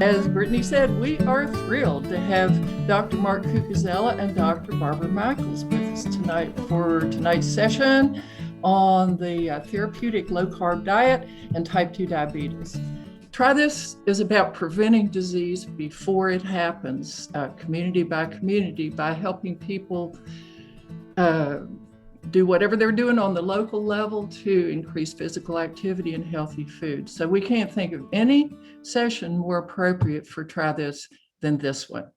As Brittany said, we are thrilled to have Dr. Mark Cucuzzella and Dr. Barbara Michaels with us tonight for tonight's session on the therapeutic low-carb diet and type 2 diabetes. Try This is about preventing disease before it happens, community by community, by helping people do whatever they're doing on the local level to increase physical activity and healthy food. So we can't think of any session more appropriate for Try This than this one.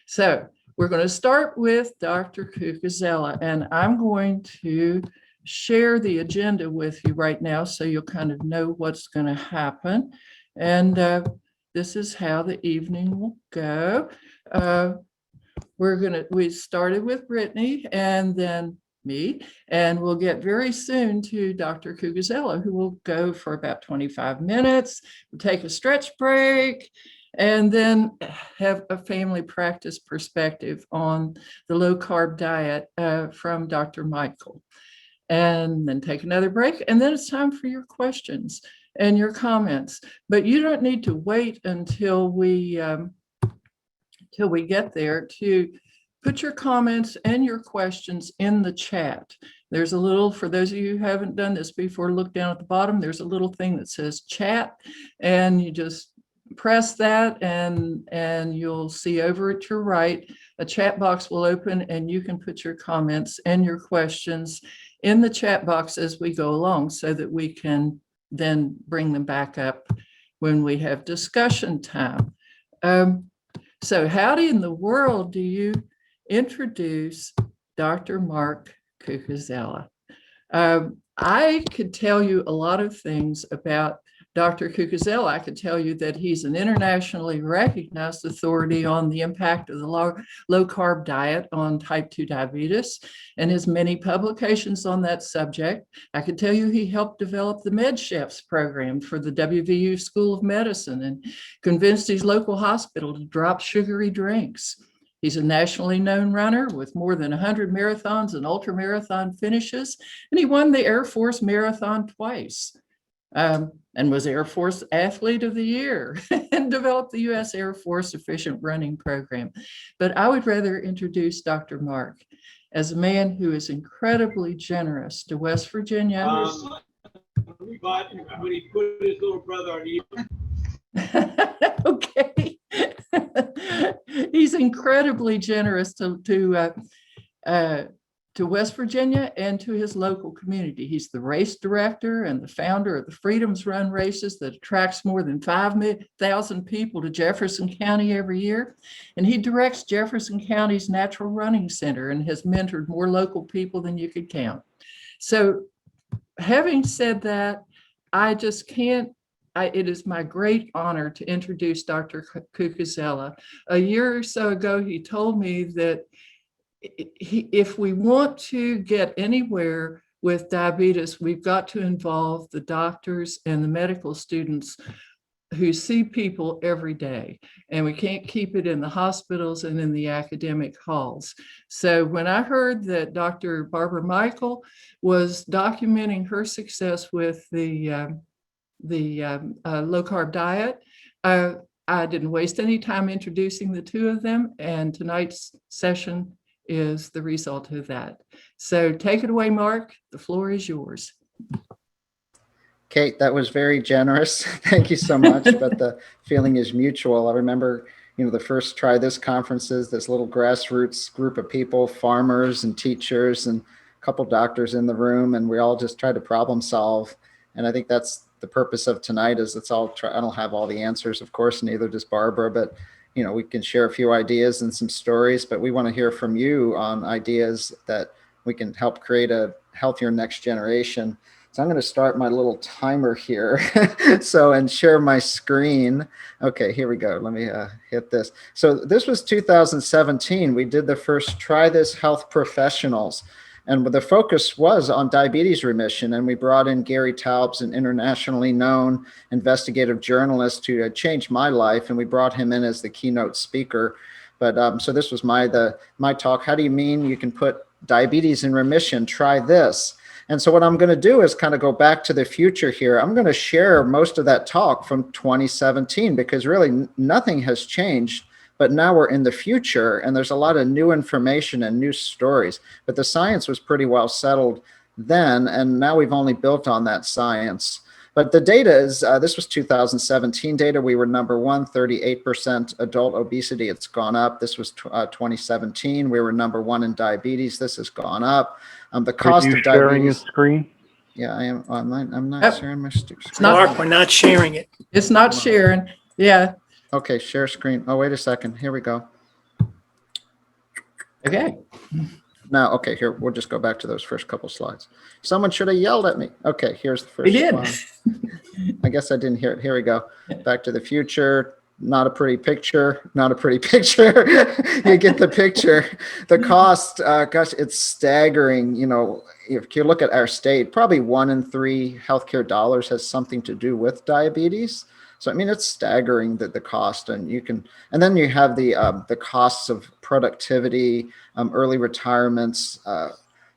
So we're going to start with Dr. Cucuzzella, and I'm going to share the agenda with you right now so you'll kind of know what's going to happen. And this is how the evening will go. We started with Brittany and then me, and we'll get very soon to Dr. Cucuzzella, who will go for about 25 minutes. We'll take a stretch break and then have a family practice perspective on the low carb diet from Dr. Michael, and then take another break. And then it's time for your questions and your comments, but you don't need to wait until we get there to put your comments and your questions in the chat. There's a little, for those of you who haven't done this before, look down at the bottom, there's a little thing that says chat, and you just press that and you'll see over at your right, a chat box will open and you can put your comments and your questions in the chat box as we go along so that we can then bring them back up when we have discussion time. So how in the world do you introduce Dr. Mark Cucuzzella? I could tell you a lot of things about Dr. Cucuzzella. I could tell you that he's an internationally recognized authority on the impact of the low carb diet on type 2 diabetes and his many publications on that subject. I could tell you he helped develop the MedChefs program for the WVU School of Medicine and convinced his local hospital to drop sugary drinks. He's a nationally known runner with more than 100 marathons and ultra marathon finishes, and he won the Air Force Marathon twice. And was Air Force Athlete of the Year and developed the U.S. Air Force Efficient Running Program. But I would rather introduce Dr. Mark as a man who is incredibly generous to West Virginia. When he put his little brother on you. Okay. He's incredibly generous to West Virginia and to his local community. He's the race director and the founder of the Freedoms Run races that attracts more than 5,000 people to Jefferson County every year. And he directs Jefferson County's Natural Running Center and has mentored more local people than you could count. So having said that, it is my great honor to introduce Dr. Cucuzzella. A year or so ago, he told me that if we want to get anywhere with diabetes, we've got to involve the doctors and the medical students who see people every day. And we can't keep it in the hospitals and in the academic halls. So when I heard that Dr. Barbara Michael was documenting her success with the low carb diet, I didn't waste any time introducing the two of them, and tonight's session is the result of that. So take it away, Mark. The floor is yours. Kate, that was very generous. Thank you so much. But the feeling is mutual. I remember, the first Try This conferences, this little grassroots group of people, farmers and teachers and a couple doctors in the room, and we all just tried to problem solve. And I think that's the purpose of tonight is let's all try. I don't have all the answers, of course, neither does Barbara, but we can share a few ideas and some stories, but we want to hear from you on ideas that we can help create a healthier next generation. So I'm going to start my little timer here. And share my screen. Okay, here we go. Let me hit this. So this was 2017. We did the first Try This Health Professionals. And the focus was on diabetes remission. And we brought in Gary Taubes, an internationally known investigative journalist who had changed my life. And we brought him in as the keynote speaker. But so this was my talk. How do you mean you can put diabetes in remission, try this. And so what I'm going to do is kind of go back to the future here. I'm going to share most of that talk from 2017 because really nothing has changed, but now we're in the future and there's a lot of new information and new stories. But the science was pretty well settled then, and now we've only built on that science. But the data is, this was 2017 data. We were number one, 38% adult obesity. It's gone up. This was 2017. We were number one in diabetes. This has gone up. The cost Are you of sharing diabetes. a screen? Yeah, I am. I'm not Yep. sharing my screen. Mark, we're not sharing it. It's not sharing. Yeah. Okay, share screen. Oh, wait a second. Here we go. Okay. Now, okay, here, we'll just go back to those first couple slides. Someone should have yelled at me. Okay, here's the first We did. slide. I guess I didn't hear it. Here we go. Back to the future. Not a pretty picture. Not a pretty picture. You get the picture. The cost, gosh, it's staggering. You know, if you look at our state, probably 1 in 3 healthcare dollars has something to do with diabetes. So I mean, it's staggering that the cost, and you can, and then you have the costs of productivity, early retirements,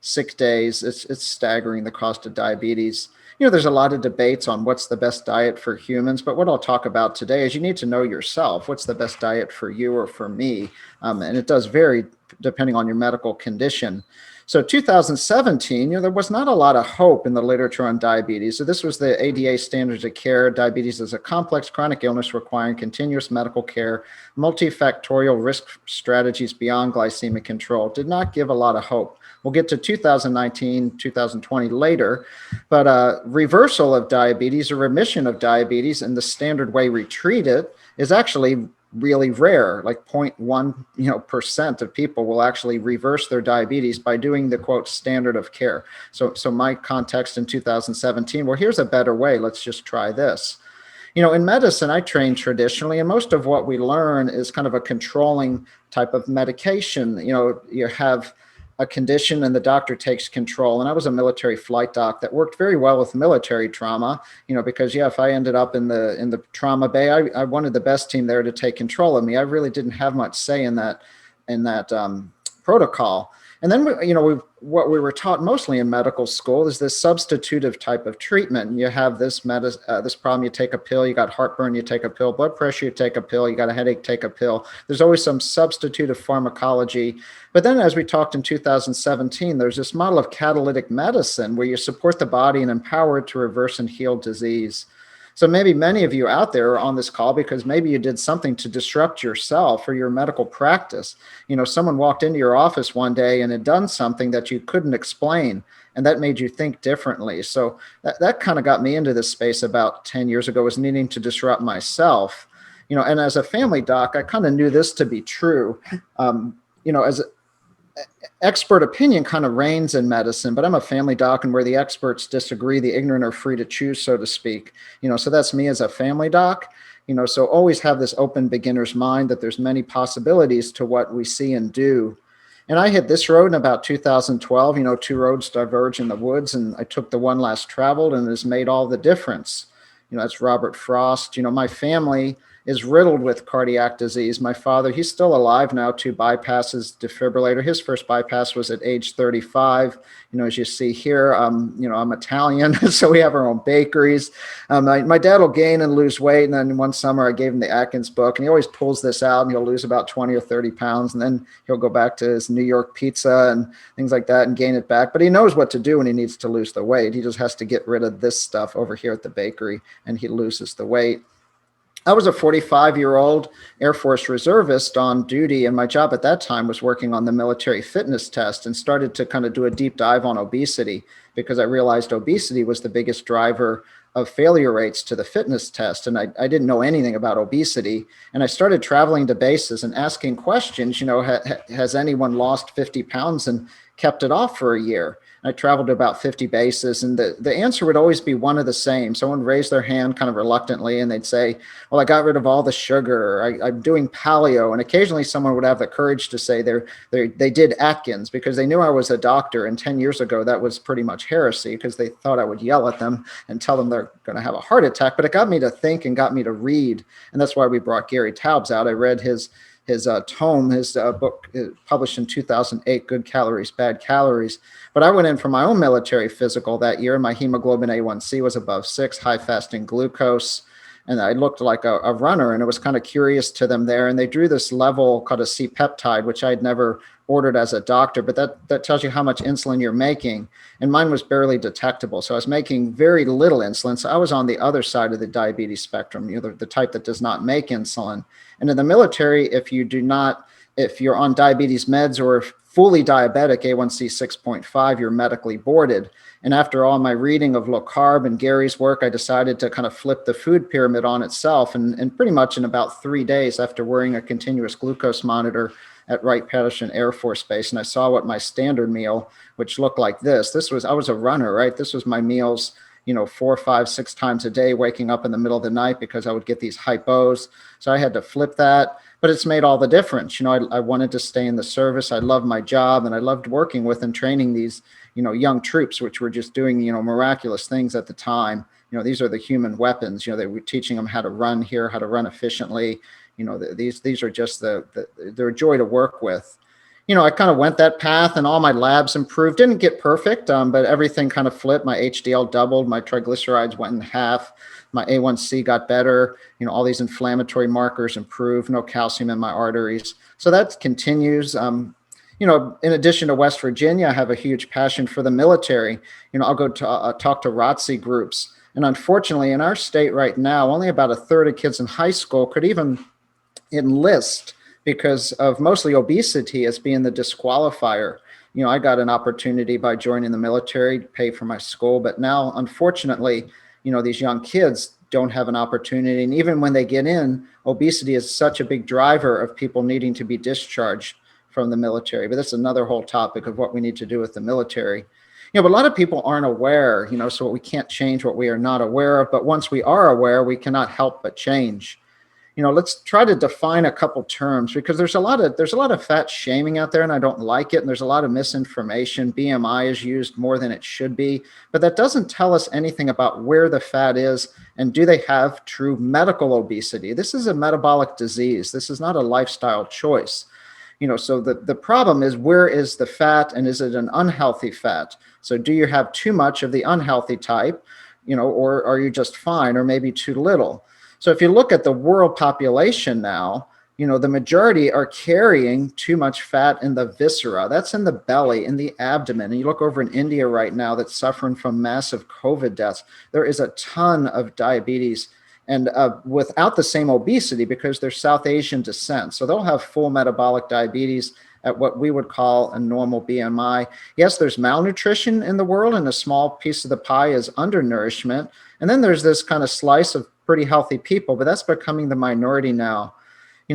sick days. It's staggering, the cost of diabetes. You know, there's a lot of debates on what's the best diet for humans, but what I'll talk about today is you need to know yourself. What's the best diet for you or for me? And it does vary depending on your medical condition. So 2017, you know, there was not a lot of hope in the literature on diabetes. So this was the ADA standards of care. Diabetes is a complex chronic illness requiring continuous medical care, multifactorial risk strategies beyond glycemic control. Did not give a lot of hope. We'll get to 2019, 2020 later, but reversal of diabetes or remission of diabetes and the standard way we treat it is actually really rare. Like 0.1% of people will actually reverse their diabetes by doing the quote standard of care. So my context in 2017, well, here's a better way. Let's just try this. You know, in medicine, I trained traditionally, and most of what we learn is kind of a controlling type of medication. You know, you have a condition and the doctor takes control. And I was a military flight doc that worked very well with military trauma, you know, because if I ended up in the trauma bay, I wanted the best team there to take control of me. I really didn't have much say in that protocol. And then, what we were taught mostly in medical school is this substitutive type of treatment. You have this problem, you take a pill, you got heartburn, you take a pill, blood pressure, you take a pill, you got a headache, take a pill. There's always some substitutive pharmacology. But then as we talked in 2017, there's this model of catalytic medicine where you support the body and empower it to reverse and heal disease. So maybe many of you out there are on this call because maybe you did something to disrupt yourself or your medical practice. You know, someone walked into your office one day and had done something that you couldn't explain, and that made you think differently. So that kind of got me into this space about 10 years ago, was needing to disrupt myself. You know, and as a family doc, I kind of knew this to be true. As expert opinion kind of reigns in medicine, but I'm a family doc, and where the experts disagree, the ignorant are free to choose, so to speak. You know, so that's me as a family doc. You know, so always have this open beginner's mind that there's many possibilities to what we see and do. And I hit this road in about 2012. You know, 2 roads diverge in the woods, and I took the one less traveled, and it has made all the difference. You know, that's Robert Frost. You know, my family is riddled with cardiac disease. My father, he's still alive now, 2 bypasses, defibrillator. His first bypass was at age 35. You know, as you see here, I'm Italian, so we have our own bakeries. My dad will gain and lose weight. And then one summer I gave him the Atkins book, and he always pulls this out, and he'll lose about 20 or 30 pounds. And then he'll go back to his New York pizza and things like that and gain it back. But he knows what to do when he needs to lose the weight. He just has to get rid of this stuff over here at the bakery, and he loses the weight. I was a 45-year-old Air Force reservist on duty, and my job at that time was working on the military fitness test, and started to kind of do a deep dive on obesity because I realized obesity was the biggest driver of failure rates to the fitness test. And I didn't know anything about obesity. And I started traveling to bases and asking questions, you know, has anyone lost 50 pounds and kept it off for a year? I traveled to about 50 bases, and the answer would always be one of the same. Someone would raise their hand kind of reluctantly, and they'd say, well, I got rid of all the sugar, or I'm doing paleo. And occasionally someone would have the courage to say they did Atkins, because they knew I was a doctor. And 10 years ago, that was pretty much heresy, because they thought I would yell at them and tell them they're going to have a heart attack. But it got me to think and got me to read. And that's why we brought Gary Taubes out. I read his tome, his book published in 2008, Good Calories, Bad Calories. But I went in for my own military physical that year. My hemoglobin A1C was above 6, high fasting glucose, and I looked like a runner. And it was kind of curious to them there. And they drew this level called a C-peptide, which I'd never ordered as a doctor, but that tells you how much insulin you're making. And mine was barely detectable. So I was making very little insulin. So I was on the other side of the diabetes spectrum, the type that does not make insulin. And in the military, if you're on diabetes meds or fully diabetic, A1C 6.5, you're medically boarded. And after all my reading of low carb and Gary's work, I decided to kind of flip the food pyramid on itself. And pretty much in about 3 days after wearing a continuous glucose monitor at Wright-Patterson Air Force Base, and I saw what my standard meal, which looked like this. I was a runner, right? This was my meals, 4, 5, 6 times a day, waking up in the middle of the night because I would get these hypos. So I had to flip that, but it's made all the difference. I wanted to stay in the service. I loved my job, and I loved working with and training these, young troops, which were just doing, miraculous things at the time. These are the human weapons. They were teaching them how to run here, how to run efficiently. These are just they're a joy to work with. I kind of went that path, and all my labs improved. Didn't get perfect, but everything kind of flipped. My HDL doubled. My triglycerides went in half. My A1C got better. All these inflammatory markers improved. No calcium in my arteries. So that continues. In addition to West Virginia, I have a huge passion for the military. I'll go to talk to ROTC groups. And unfortunately, in our state right now, only about a third of kids in high school could even enlist because of mostly obesity as being the disqualifier. I got an opportunity by joining the military to pay for my school, but now, unfortunately, these young kids don't have an opportunity. And even when they get in, obesity is such a big driver of people needing to be discharged from the military. But that's another whole topic of what we need to do with the military. But a lot of people aren't aware, so we can't change what we are not aware of. But once we are aware, we cannot help but change. Let's try to define a couple terms, because there's a lot of fat shaming out there, and I don't like it. And there's a lot of misinformation. BMI is used more than it should be, but that doesn't tell us anything about where the fat is and do they have true medical obesity. This is a metabolic disease. This is not a lifestyle choice. So the problem is, where is the fat, and is it an unhealthy fat? So do you have too much of the unhealthy type, or are you just fine, or maybe too little? So if you look at the world population now, the majority are carrying too much fat in the viscera. That's in the belly, in the abdomen. And you look over in India right now that's suffering from massive COVID deaths. There is a ton of diabetes, and without the same obesity, because they're South Asian descent. So they'll have full metabolic diabetes at what we would call a normal BMI. Yes, there's malnutrition in the world, and a small piece of the pie is undernourishment. And then there's this kind of slice of pretty healthy people, but that's becoming the minority now.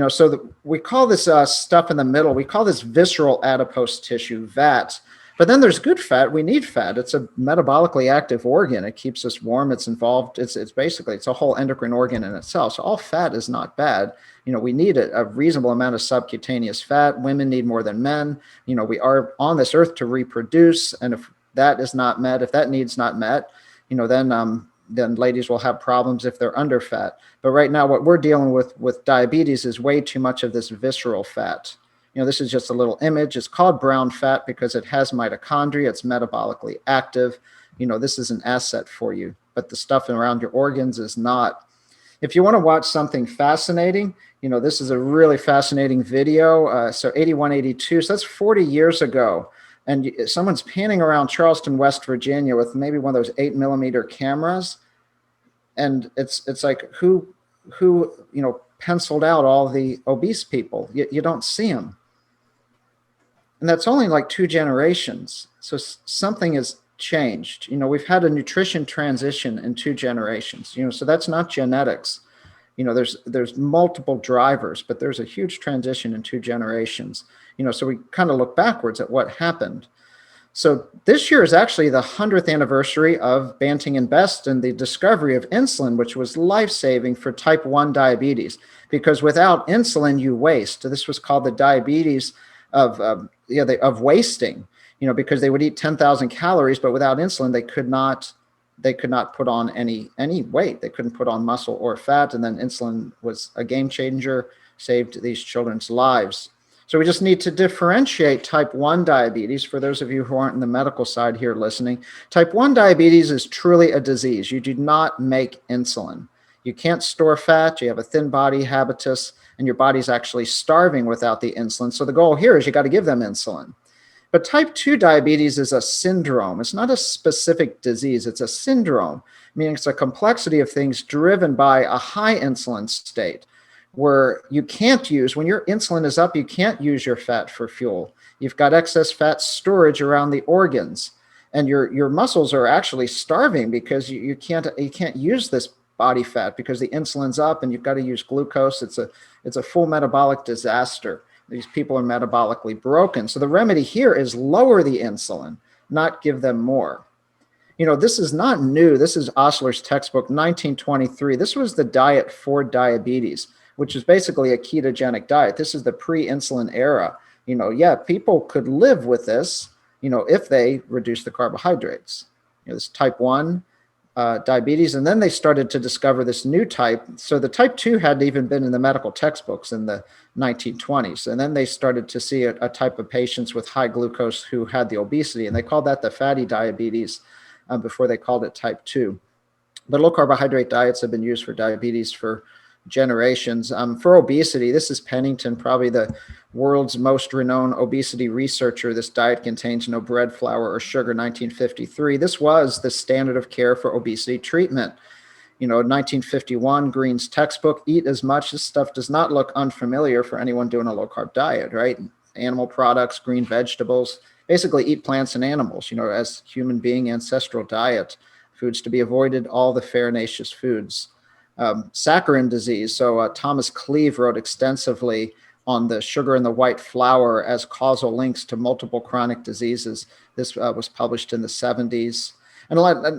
So we call this stuff in the middle, we call this visceral adipose tissue, VAT. But then there's good fat. We need fat. It's a metabolically active organ. It keeps us warm. It's involved. It's a whole endocrine organ in itself. So all fat is not bad. We need a reasonable amount of subcutaneous fat. Women need more than men. We are on this earth to reproduce. And if that is not met, if that need's not met, then ladies will have problems if they're under fat. But right now, what we're dealing with diabetes is way too much of this visceral fat. This is just a little image. It's called brown fat because it has mitochondria. It's metabolically active. This is an asset for you, but the stuff around your organs is not. If you want to watch something fascinating, this is a really fascinating video. So 8182, so that's 40 years ago. And someone's panning around Charleston, West Virginia with maybe one of those 8mm cameras. And it's like, who penciled out all the obese people? You don't see them. And that's only like 2 generations. So something has changed. We've had a nutrition transition in 2 generations, so that's not genetics. There's multiple drivers, but there's a huge transition in 2 generations. So we kind of look backwards at what happened. So this year is actually the 100th anniversary of Banting and Best and the discovery of insulin, which was life-saving for type 1 diabetes, because without insulin, you waste. This was called the diabetes of wasting, because they would eat 10,000 calories, but without insulin, they could not put on any weight. They couldn't put on muscle or fat. And then insulin was a game changer saved these children's lives. So we just need to differentiate type 1 diabetes. For those of you who aren't in the medical side here listening, type 1 diabetes is truly a disease. You do not make insulin. You can't store fat, you have a thin body habitus, and your body's actually starving without the insulin. So the goal here is you got to give them insulin. But type 2 diabetes is a syndrome. It's not a specific disease, it's a syndrome, meaning it's a complexity of things driven by a high insulin state where you can't use, when your insulin is up, you can't use your fat for fuel. You've got excess fat storage around the organs, and your muscles are actually starving because you can't use this body fat because the insulin's up and you've got to use glucose. It's a full metabolic disaster. These people are metabolically broken. So the remedy here is lower the insulin, not give them more. You know, this is not new. This is Osler's textbook, 1923. This was the diet for diabetes, which is basically a ketogenic diet. This is the pre-insulin era. You know, yeah, people could live with this, you know, if they reduce the carbohydrates. You know, this type 1 diabetes, and then they started to discover this new type. So the type 2 hadn't even been in the medical textbooks in the 1920s. And then they started to see a type of patients with high glucose who had the obesity, and they called that the fatty diabetes before they called it type 2. But low carbohydrate diets have been used for diabetes for generations. For obesity, this is Pennington, probably the world's most renowned obesity researcher. This diet contains no bread, flour, or sugar, 1953. This was the standard of care for obesity treatment. You know, 1951, Green's textbook, eat as much. This stuff does not look unfamiliar for anyone doing a low carb diet, right? Animal products, green vegetables, basically eat plants and animals, you know, as human being ancestral diet, foods to be avoided, all the farinaceous foods. Saccharin disease. So Thomas Cleve wrote extensively on the sugar in the white flour as causal links to multiple chronic diseases. This was published in the 70s. And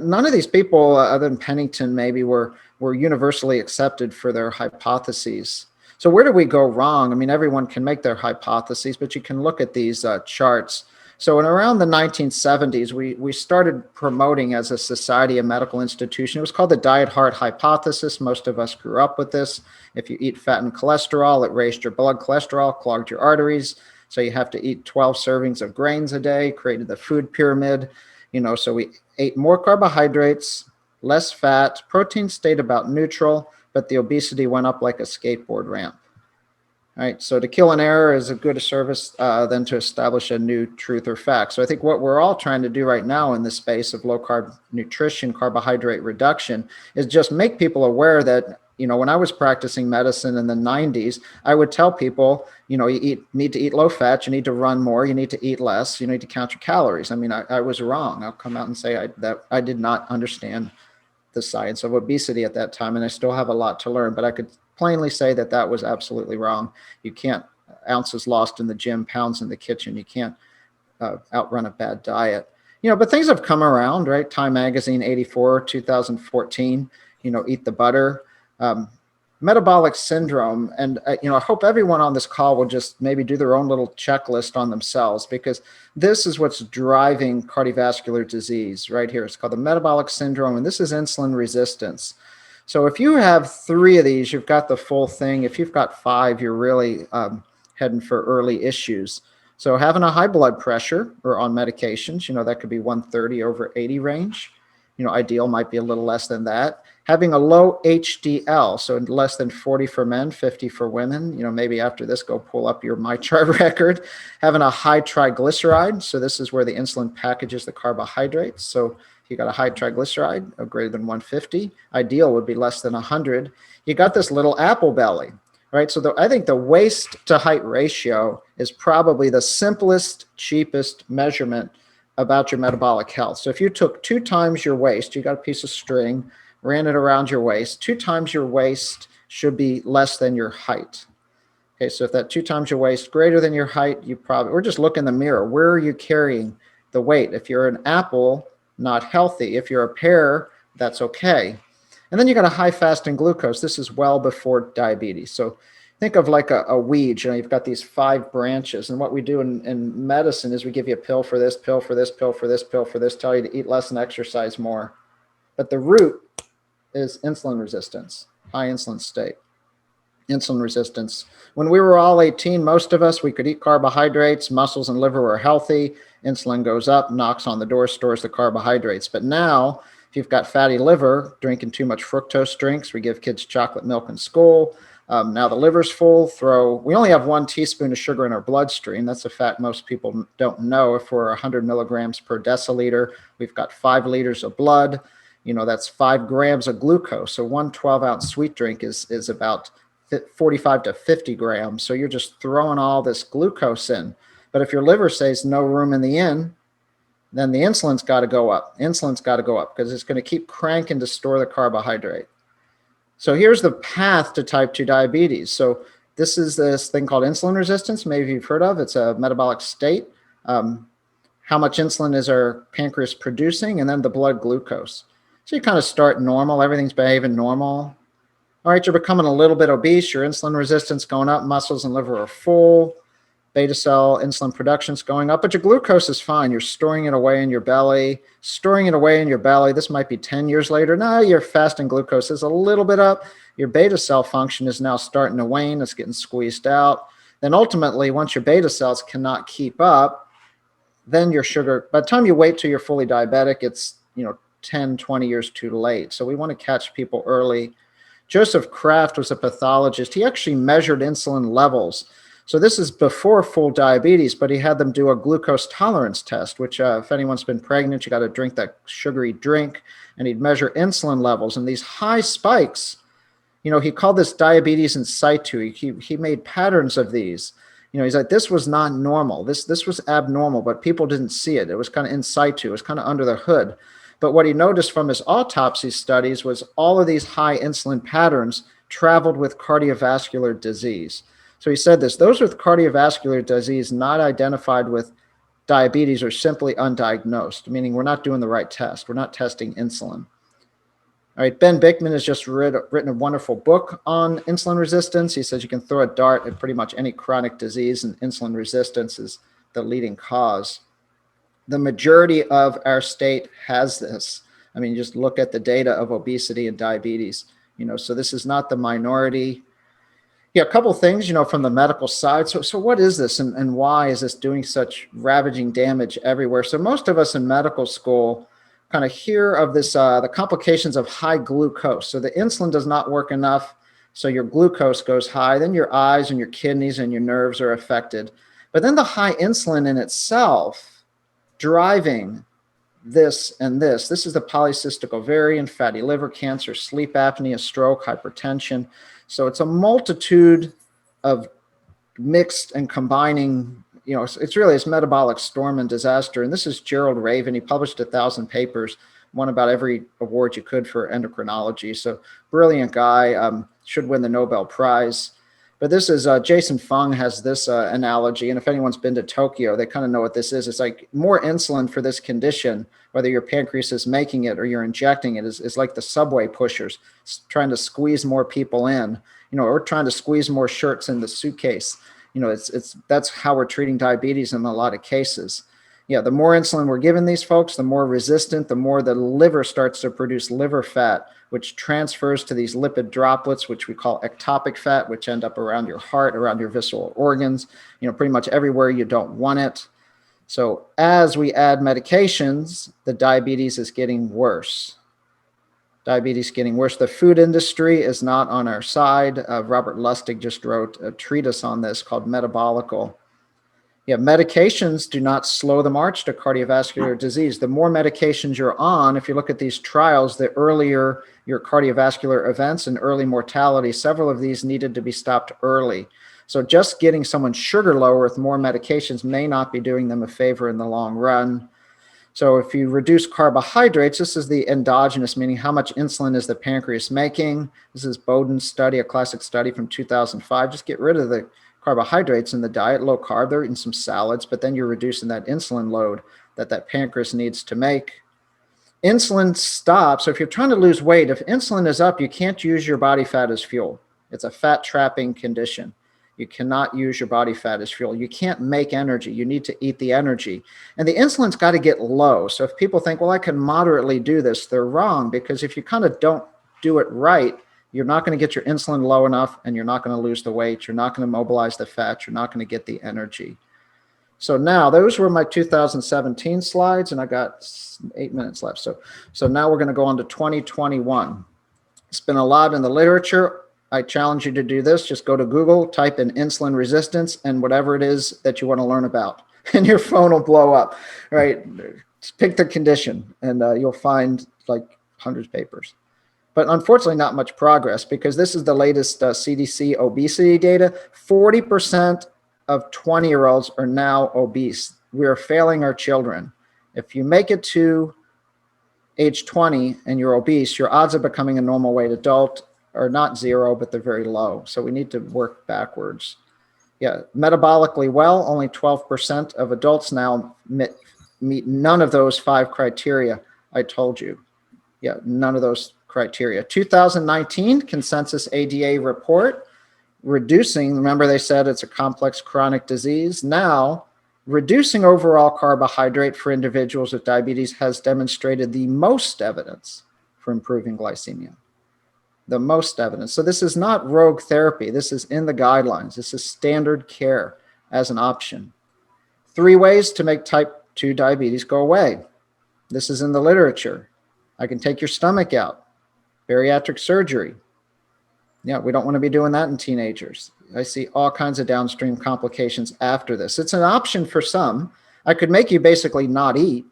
none of these people, other than Pennington, maybe were universally accepted for their hypotheses. So where do we go wrong? I mean, everyone can make their hypotheses, but you can look at these charts. So in around the 1970s, we started promoting as a society, a medical institution. It was called the diet heart hypothesis. Most of us grew up with this. If you eat fat and cholesterol, it raised your blood cholesterol, clogged your arteries. So you have to eat 12 servings of grains a day, created the food pyramid. You know, so we ate more carbohydrates, less fat, protein stayed about neutral, but the obesity went up like a skateboard ramp. All right, so to kill an error is a good service than to establish a new truth or fact. So I think what we're all trying to do right now in the space of low carb nutrition, carbohydrate reduction, is just make people aware that, you know, when I was practicing medicine in the 90s, I would tell people, you know, you need to eat low fat, you need to run more, you need to eat less, you need to count your calories. I mean, I was wrong. I'll come out and say that I did not understand the science of obesity at that time, and I still have a lot to learn, but I could plainly say that that was absolutely wrong. You can't, ounces lost in the gym, pounds in the kitchen. You can't outrun a bad diet. You know, but things have come around, right? Time Magazine, 84, 2014, you know, eat the butter. Metabolic syndrome. And, you know, I hope everyone on this call will just maybe do their own little checklist on themselves, because this is what's driving cardiovascular disease right here. It's called the metabolic syndrome, and this is insulin resistance. So if you have 3 of these, you've got the full thing. If you've got 5, you're really heading for early issues. So having a high blood pressure or on medications, you know, that could be 130 over 80 range. You know, ideal might be a little less than that. Having a low HDL, so less than 40 for men, 50 for women. You know, maybe after this, go pull up your MyChart record. Having a high triglyceride, so this is where the insulin packages the carbohydrates. So if you got a high triglyceride of greater than 150, ideal would be less than 100. You got this little apple belly, right? So I think the waist to height ratio is probably the simplest, cheapest measurement about your metabolic health. So if you took 2 times your waist, you got a piece of string, ran it around your waist, 2 times your waist should be less than your height. Okay, so if that 2 times your waist greater than your height, you probably, or just look in the mirror, where are you carrying the weight? If you're an apple, not healthy. If you're a pear, that's okay. And then you got a high fasting glucose. This is well before diabetes. So think of like a weed. You know, you've got these 5 branches. And what we do in medicine is we give you a pill for this, pill for this, pill for this, pill for this, tell you to eat less and exercise more. But the root is insulin resistance, high insulin state. insulin resistance. When we were all 18, most of us, we could eat carbohydrates, muscles and liver were healthy, insulin goes up, knocks on the door, stores the carbohydrates. But now, if you've got fatty liver, drinking too much fructose drinks, we give kids chocolate milk in school. Now the liver's full, we only have 1 teaspoon of sugar in our bloodstream. That's a fact most people don't know. If we're 100 milligrams per deciliter, we've got 5 liters of blood. That's 5 grams of glucose. So 1 12-ounce sweet drink is about 45 to 50 grams. So you're just throwing all this glucose in. But if your liver says no room in the inn, then the insulin's got to go up. Insulin's got to go up because it's going to keep cranking to store the carbohydrate. So here's the path to type 2 diabetes. So this is this thing called insulin resistance. Maybe you've heard of. It's a metabolic state. How much insulin is our pancreas producing, and then the blood glucose. So you kind of start normal. Everything's behaving normal. All right, you're becoming a little bit obese. Your insulin resistance going up. Muscles and liver are full. Beta cell insulin production's going up, but your glucose is fine. You're storing it away in your belly, This might be 10 years later. Now your fasting glucose is a little bit up. Your beta cell function is now starting to wane. It's getting squeezed out. Then ultimately, once your beta cells cannot keep up, then your sugar, by the time you wait till you're fully diabetic, it's 10, 20 years too late. So we want to catch people early. Joseph Kraft was a pathologist. He actually measured insulin levels. So this is before full diabetes, but he had them do a glucose tolerance test, which if anyone's been pregnant, you got to drink that sugary drink, and he'd measure insulin levels. And these high spikes, he called this diabetes in situ. He made patterns of these. He's like, this was not normal. This was abnormal, but people didn't see it. It was kind of in situ. It was kind of under the hood. But what he noticed from his autopsy studies was all of these high insulin patterns traveled with cardiovascular disease. So he said this: those with cardiovascular disease not identified with diabetes are simply undiagnosed, meaning we're not doing the right test. We're not testing insulin. All right, Ben Bickman has just written a wonderful book on insulin resistance. He says you can throw a dart at pretty much any chronic disease, and insulin resistance is the leading cause. The majority of our state has this. I mean, just look at the data of obesity and diabetes. So this is not the minority. Yeah, a couple of things, from the medical side. So what is this, and why is this doing such ravaging damage everywhere? So most of us in medical school kind of hear of this, the complications of high glucose. So the insulin does not work enough, so your glucose goes high. Then your eyes and your kidneys and your nerves are affected. But then the high insulin in itself driving this and this. This is the polycystic ovarian, fatty liver cancer, sleep apnea, stroke, hypertension. So it's a multitude of mixed and combining, it's metabolic storm and disaster. And this is Gerald Raven. He published 1,000 papers, won about every award you could for endocrinology. So brilliant guy, should win the Nobel Prize. But this is, Jason Fung has this analogy. And if anyone's been to Tokyo, they kind of know what this is. It's like more insulin for this condition, whether your pancreas is making it or you're injecting it, is like the subway pushers trying to squeeze more people in, or trying to squeeze more shirts in the suitcase. That's how we're treating diabetes in a lot of cases. Yeah, the more insulin we're giving these folks, the more resistant, the more the liver starts to produce liver fat, which transfers to these lipid droplets, which we call ectopic fat, which end up around your heart, around your visceral organs, pretty much everywhere you don't want it. So as we add medications, the diabetes is getting worse. The food industry is not on our side. Robert Lustig just wrote a treatise on this called Metabolical. Yeah, medications do not slow the march to cardiovascular disease. The more medications you're on, if you look at these trials, the earlier your cardiovascular events and early mortality, several of these needed to be stopped early. So just getting someone sugar lower with more medications may not be doing them a favor in the long run. So if you reduce carbohydrates, this is the endogenous, meaning how much insulin is the pancreas making. This is Bowden's study, a classic study from 2005. Just get rid of the carbohydrates in the diet, low carb, they're eating some salads, but then you're reducing that insulin load that pancreas needs to make. Insulin stops. So if you're trying to lose weight, if insulin is up, you can't use your body fat as fuel. It's a fat trapping condition. You cannot use your body fat as fuel. You can't make energy. You need to eat the energy. And the insulin's got to get low. So if people think, well, I can moderately do this, they're wrong, because if you kind of don't do it right, You're not going to get your insulin low enough, and you're not going to lose the weight. You're not going to mobilize the fat. You're not going to get the energy. So now those were my 2017 slides, and I got 8 minutes left. So now we're going to go on to 2021. It's been a lot in the literature. I challenge you to do this. Just go to Google, type in insulin resistance and whatever it is that you want to learn about, and your phone will blow up, right? Just pick the condition, and you'll find like hundreds of papers. But unfortunately, not much progress, because this is the latest CDC obesity data. 40% of 20-year-olds are now obese. We are failing our children. If you make it to age 20 and you're obese, your odds of becoming a normal weight adult are not zero, but they're very low. So we need to work backwards. Yeah, metabolically well, only 12% of adults now meet none of those 5 criteria I told you. Yeah, none of those criteria. 2019 consensus ADA report, reducing, remember they said it's a complex chronic disease. Now, reducing overall carbohydrate for individuals with diabetes has demonstrated the most evidence for improving glycemia. The most evidence. So this is not rogue therapy. This is in the guidelines. This is standard care as an option. 3 ways to make type 2 diabetes go away. This is in the literature. I can take your stomach out. Bariatric surgery. Yeah, we don't want to be doing that in teenagers. I see all kinds of downstream complications after this. It's an option for some. I could make you basically not eat.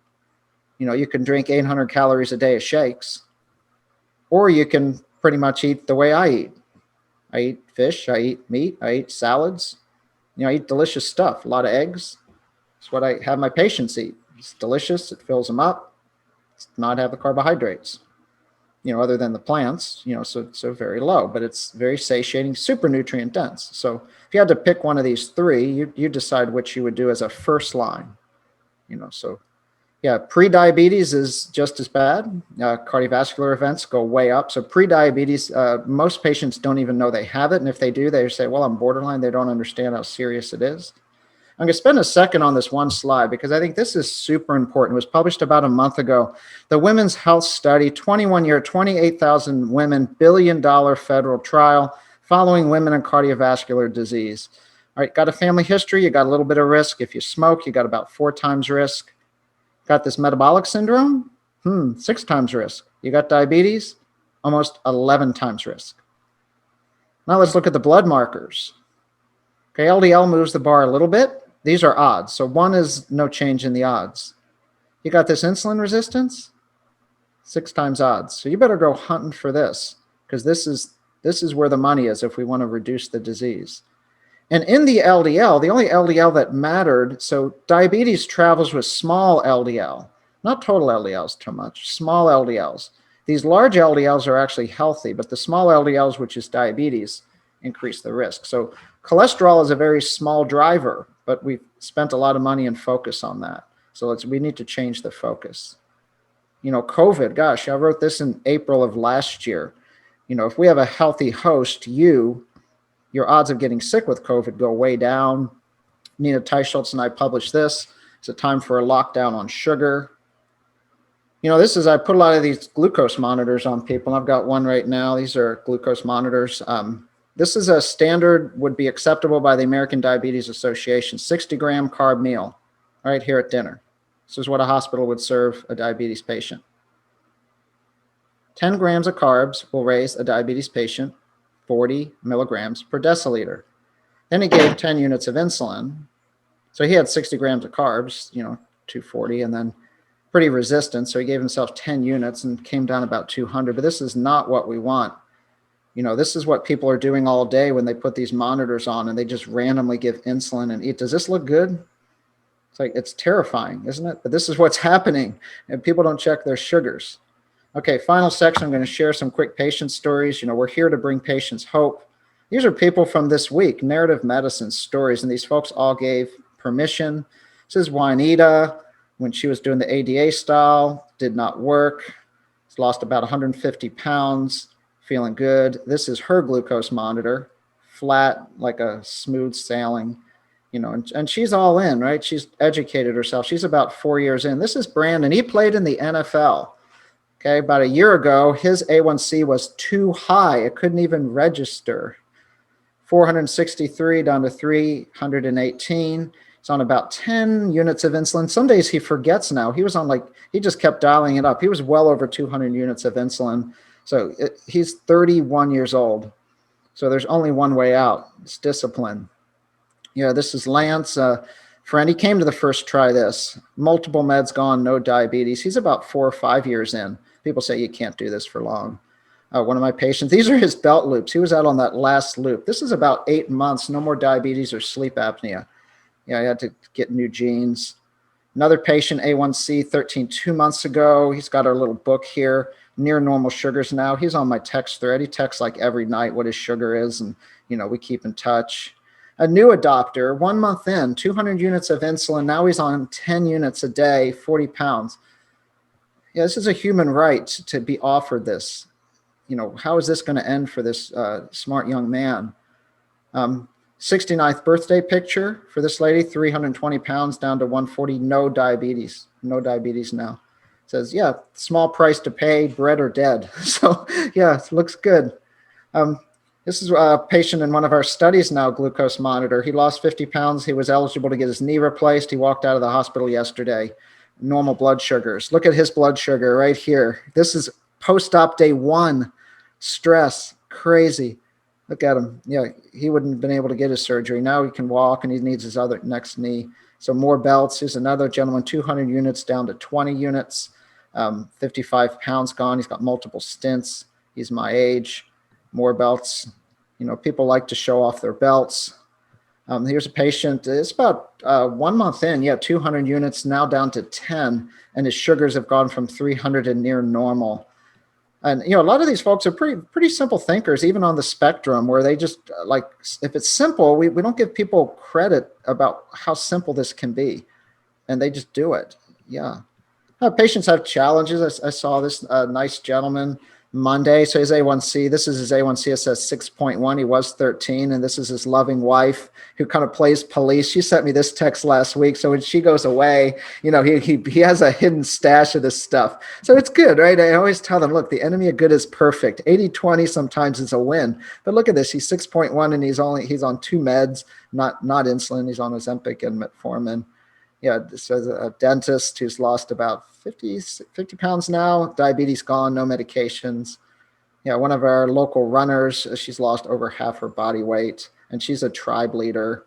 You can drink 800 calories a day of shakes, or you can pretty much eat the way I eat. I eat fish, I eat meat, I eat salads. I eat delicious stuff, a lot of eggs. It's what I have my patients eat. It's delicious, it fills them up. It's not have the carbohydrates, other than the plants, so very low, but it's very satiating, super nutrient dense. So if you had to pick one of these 3, you decide which you would do as a first line, so yeah, pre-diabetes is just as bad. Cardiovascular events go way up. So pre-diabetes, most patients don't even know they have it. And if they do, they say, well, I'm borderline. They don't understand how serious it is. I'm going to spend a second on this one slide because I think this is super important. It was published about a month ago. The Women's Health Study, 21-year, 28,000 women, billion-dollar federal trial following women in cardiovascular disease. All right, got a family history, you got a little bit of risk. If you smoke, you got about 4 times risk. Got this metabolic syndrome? 6 times risk. You got diabetes? Almost 11 times risk. Now let's look at the blood markers. Okay, LDL moves the bar a little bit. These are odds. So 1 is no change in the odds. You got this insulin resistance? 6 times odds. So you better go hunting for this, because this is where the money is if we want to reduce the disease. And in the LDL, the only LDL that mattered, so diabetes travels with small LDL, not total LDLs too much, small LDLs. These large LDLs are actually healthy, but the small LDLs, which is diabetes, increase the risk. So cholesterol is a very small driver, but we've spent a lot of money and focus on that. So we need to change the focus. COVID, gosh, I wrote this in April of last year. If we have a healthy host, your odds of getting sick with COVID go way down. Nina Teicholz and I published this. It's a time for a lockdown on sugar. I put a lot of these glucose monitors on people. I've got one right now. These are glucose monitors. This is a standard, would be acceptable by the American Diabetes Association, 60-gram carb meal right here at dinner. This is what a hospital would serve a diabetes patient. 10 grams of carbs will raise a diabetes patient 40 milligrams per deciliter. Then he gave 10 units of insulin. So he had 60 grams of carbs, 240, and then pretty resistant. So he gave himself 10 units and came down about 200. But this is not what we want. This is what people are doing all day when they put these monitors on and they just randomly give insulin and eat. Does this look good? It's terrifying, isn't it? But this is what's happening, and people don't check their sugars. Okay, final section, I'm going to share some quick patient stories. We're here to bring patients hope. These are people from this week, narrative medicine stories, and these folks all gave permission. This is Juanita, when she was doing the ADA style, did not work. She's lost about 150 pounds, feeling good. This is her glucose monitor, flat, like a smooth sailing, and she's all in, right? She's educated herself. She's about 4 years in. This is Brandon. He played in the NFL. Okay, about a year ago, his A1C was too high. It couldn't even register. 463 down to 318. He's on about 10 units of insulin. Some days he forgets now. He was on he just kept dialing it up. He was well over 200 units of insulin. So he's 31 years old. So there's only one way out. It's discipline. This is Lance. Friend, he came to the first try this. Multiple meds gone, no diabetes. He's about 4 or 5 years in. People say you can't do this for long. One of my patients, these are his belt loops. He was out on that last loop. This is about 8 months, no more diabetes or sleep apnea. He had to get new genes. Another patient, A1C, 13, 2 months ago. He's got our little book here, near normal sugars now. He's on my text thread. He texts like every night what his sugar is, and we keep in touch. A new adopter, 1 month in, 200 units of insulin. Now he's on 10 units a day, 40 pounds. This is a human right to be offered this. How is this going to end for this smart young man? 69th birthday picture for this lady, 320 pounds down to 140, no diabetes now. Says, small price to pay, bread or dead. So it looks good. This is a patient in one of our studies now, glucose monitor. He lost 50 pounds. He was eligible to get his knee replaced. He walked out of the hospital yesterday. Normal blood sugars. Look at his blood sugar right here. This is post-op day 1. Stress, crazy. Look at him. He wouldn't have been able to get his surgery. Now he can walk and he needs his next knee. So more belts. Here's another gentleman, 200 units down to 20 units, 55 pounds gone. He's got multiple stents. He's my age. More belts. People like to show off their belts. Here's a patient. It's about 1 month in. 200 units, now down to 10. And his sugars have gone from 300 to near normal. And, a lot of these folks are pretty simple thinkers, even on the spectrum, where they just if it's simple, we don't give people credit about how simple this can be. And they just do it. Patients have challenges. I saw this nice gentleman Monday. So his A1C, this is his A1C. It says 6.1. He was 13. And this is his loving wife who kind of plays police. She sent me this text last week. So when she goes away, he has a hidden stash of this stuff. So it's good, right? I always tell them, look, the enemy of good is perfect. 80-20 sometimes is a win. But look at this. He's 6.1 and he's on 2 meds, not insulin. He's on Ozempic and metformin. This is a dentist who's lost about 50 pounds now, diabetes gone, no medications. One of our local runners, she's lost over half her body weight, and she's a tribe leader.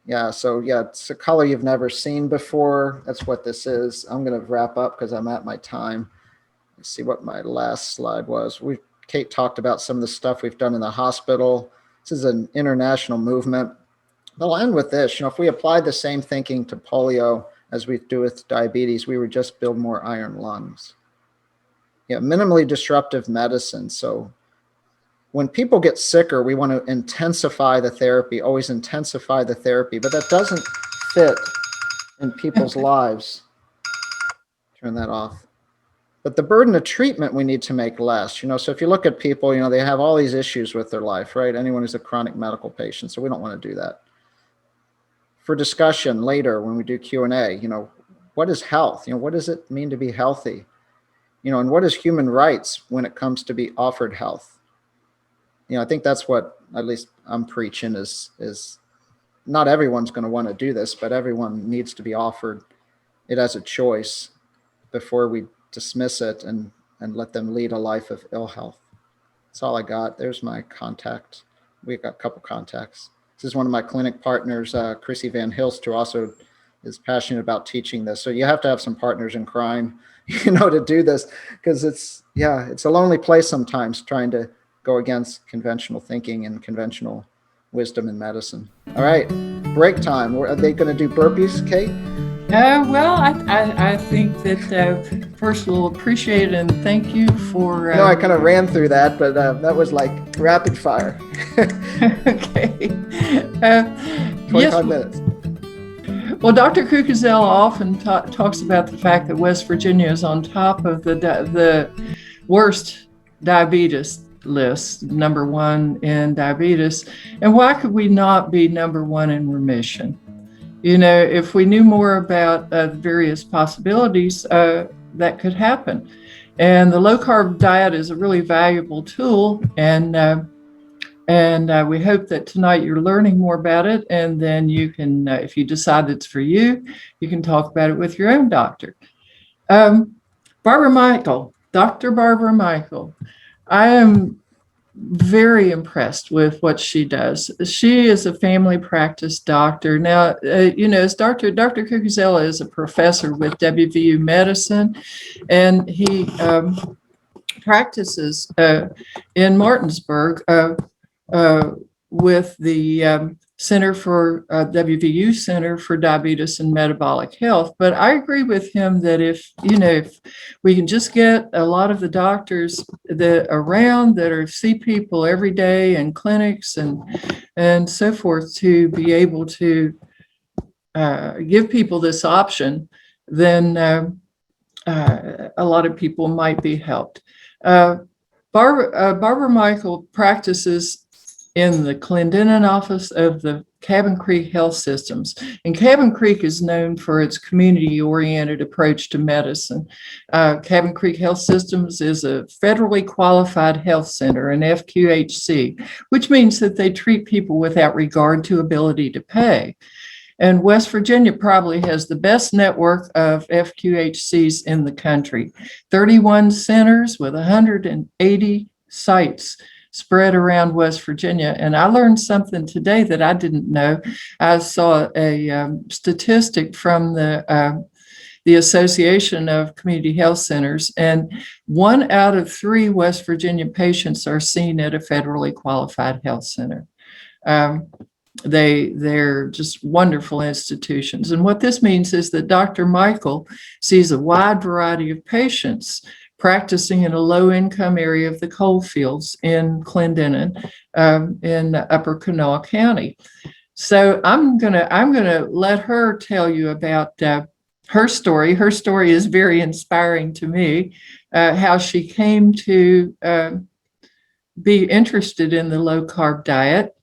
It's a color you've never seen before. That's what this is. I'm going to wrap up because I'm at my time. Let's see what my last slide was. Kate talked about some of the stuff we've done in the hospital. This is an international movement. I'll end with this. If we applied the same thinking to polio as we do with diabetes, we would just build more iron lungs. Minimally disruptive medicine. So when people get sicker, we want to intensify the therapy, always intensify the therapy, but that doesn't fit in people's lives. Turn that off. But the burden of treatment we need to make less. So if you look at people, they have all these issues with their life, right? Anyone who's a chronic medical patient. So we don't want to do that. For discussion later when we do Q&A, what is health? What does it mean to be healthy? And what is human rights when it comes to be offered health? I think that's what at least I'm preaching is not everyone's going to want to do this, but everyone needs to be offered it as a choice before we dismiss it and let them lead a life of ill health. That's all I got. There's my contact. We've got a couple contacts. This is one of my clinic partners, Chrissy Van Hilst, who also is passionate about teaching this. So you have to have some partners in crime, to do this, because it's a lonely place sometimes trying to go against conventional thinking and conventional wisdom in medicine. All right, break time. Are they going to do burpees, Kate? I think that first we'll appreciate and thank you for. I kind of ran through that, but that was like rapid fire. Okay. 25 minutes. Well, Dr. Kukazel often talks about the fact that West Virginia is on top of the worst diabetes list, number 1 in diabetes. And why could we not be number 1 in remission? If we knew more about various possibilities, that could happen. And the low carb diet is a really valuable tool. And we hope that tonight you're learning more about it. And then you can, if you decide it's for you, you can talk about it with your own doctor. Barbara Michael, Dr. Barbara Michael, I am very impressed with what she does. She is a family practice doctor. Now, as Dr. Cucuzella is a professor with WVU medicine, and he practices in Martinsburg with the Center for WVU Center for Diabetes and Metabolic Health. But I agree with him that if we can just get a lot of the doctors that around that are see people every day in clinics and so forth to be able to give people this option, then a lot of people might be helped. Barbara Michael practices in the Clendenin office of the Cabin Creek Health Systems. And Cabin Creek is known for its community-oriented approach to medicine. Cabin Creek Health Systems is a federally qualified health center, an FQHC, which means that they treat people without regard to ability to pay. And West Virginia probably has the best network of FQHCs in the country. 31 centers with 180 sites spread around West Virginia. And I learned something today that I didn't know. I saw a statistic from the Association of Community Health Centers, and 1 out of 3 West Virginia patients are seen at a federally qualified health center. They're just wonderful institutions. And what this means is that Dr. Michael sees a wide variety of patients practicing in a low-income area of the coal fields in Clendenin, in Upper Kanawha County. So I'm gonna let her tell you about her story. Her story is very inspiring to me, how she came to be interested in the low-carb diet.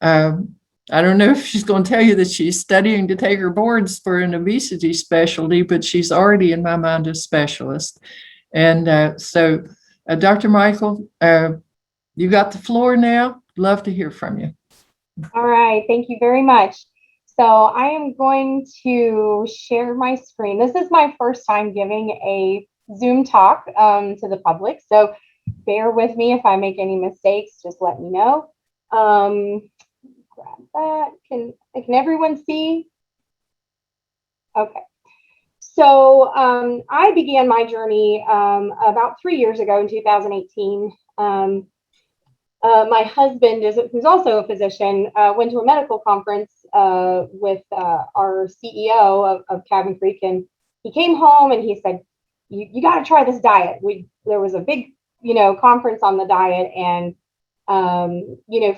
I don't know if she's going to tell you that she's studying to take her boards for an obesity specialty, but she's already, in my mind, a specialist. And so, Dr. Michael, you got the floor now. Love to hear from you. All right, thank you very much. So I am going to share my screen. This is my first time giving a Zoom talk to the public, so bear with me if I make any mistakes, just let me know. Grab that. Can everyone see? Okay. So I began my journey about 3 years ago in 2018. My husband, who's also a physician, went to a medical conference with our CEO of Cabin Creek, and he came home and he said, "You got to try this diet." There was a big, conference on the diet, and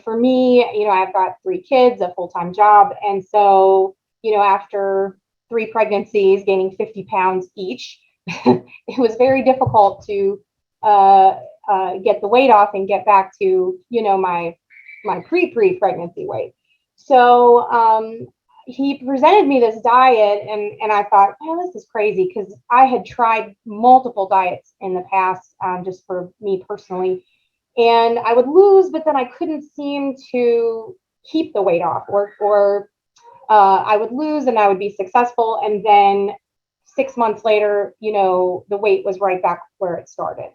for me, I've got 3 kids, a full-time job, and so after 3 pregnancies, gaining 50 pounds each, it was very difficult to get the weight off and get back to, my pre-pregnancy weight. So he presented me this diet, and I thought, well, this is crazy, because I had tried multiple diets in the past, just for me personally, and I would lose, but then I couldn't seem to keep the weight off, or I would lose and I would be successful, and then 6 months later, the weight was right back where it started.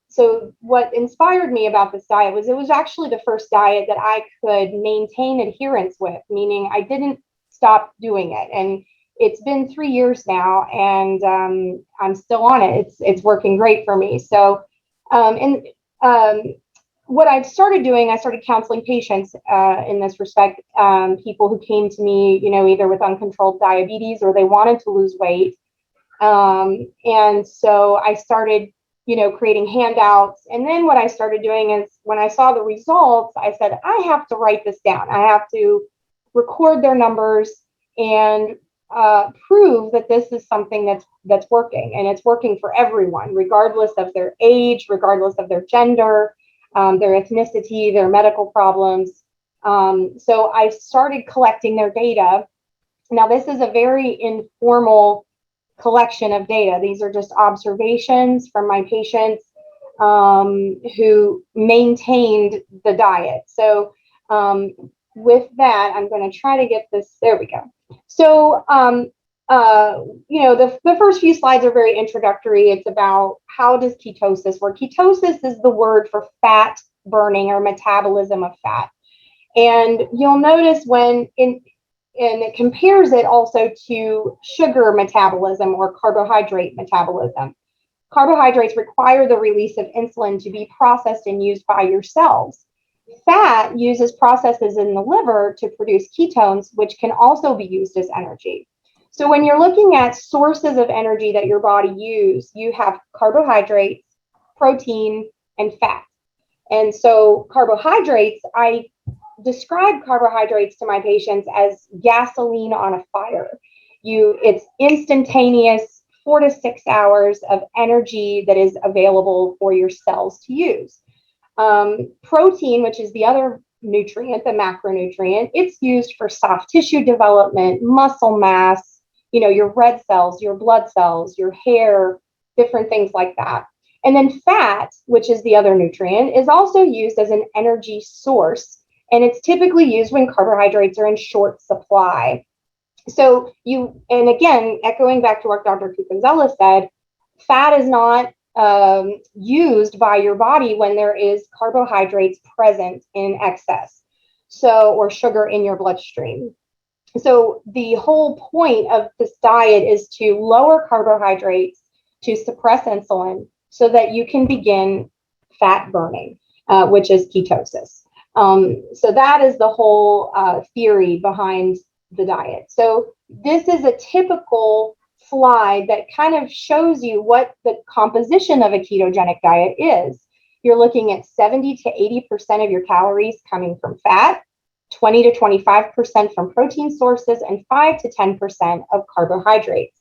So what inspired me about this diet was it was actually the first diet that I could maintain adherence with, meaning I didn't stop doing it. And it's been 3 years now, and I'm still on it. It's working great for me. So, what I started doing, I started counseling patients in this respect, people who came to me, either with uncontrolled diabetes or they wanted to lose weight. And so I started, creating handouts. And then what I started doing is when I saw the results, I said, I have to write this down. I have to record their numbers and prove that this is something that's working, and it's working for everyone, regardless of their age, regardless of their gender, their ethnicity, their medical problems. So I started collecting their data. Now, this is a very informal collection of data. These are just observations from my patients who maintained the diet. So with that, I'm going to try to get this. There we go. So, the first few slides are very introductory. It's about how does ketosis work? Ketosis is the word for fat burning or metabolism of fat. And you'll notice and it compares it also to sugar metabolism or carbohydrate metabolism. Carbohydrates require the release of insulin to be processed and used by your cells. Fat uses processes in the liver to produce ketones, which can also be used as energy. So when you're looking at sources of energy that your body uses, you have carbohydrates, protein, and fat. And so carbohydrates, I describe carbohydrates to my patients as gasoline on a fire. It's instantaneous 4 to 6 hours of energy that is available for your cells to use. Protein, which is the other nutrient, the macronutrient, it's used for soft tissue development, muscle mass, your red cells, your blood cells, your hair, different things like that. And then fat, which is the other nutrient, is also used as an energy source. And it's typically used when carbohydrates are in short supply. So and again, echoing back to what Dr. Cucuzella said, fat is not used by your body when there is carbohydrates present in excess, or sugar in your bloodstream. So the whole point of this diet is to lower carbohydrates, to suppress insulin, so that you can begin fat burning, which is ketosis. So that is the whole theory behind the diet. So this is a typical slide that kind of shows you what the composition of a ketogenic diet is. You're looking at 70 to 80% of your calories coming from fat, 20 to 25% from protein sources, and 5 to 10% of carbohydrates.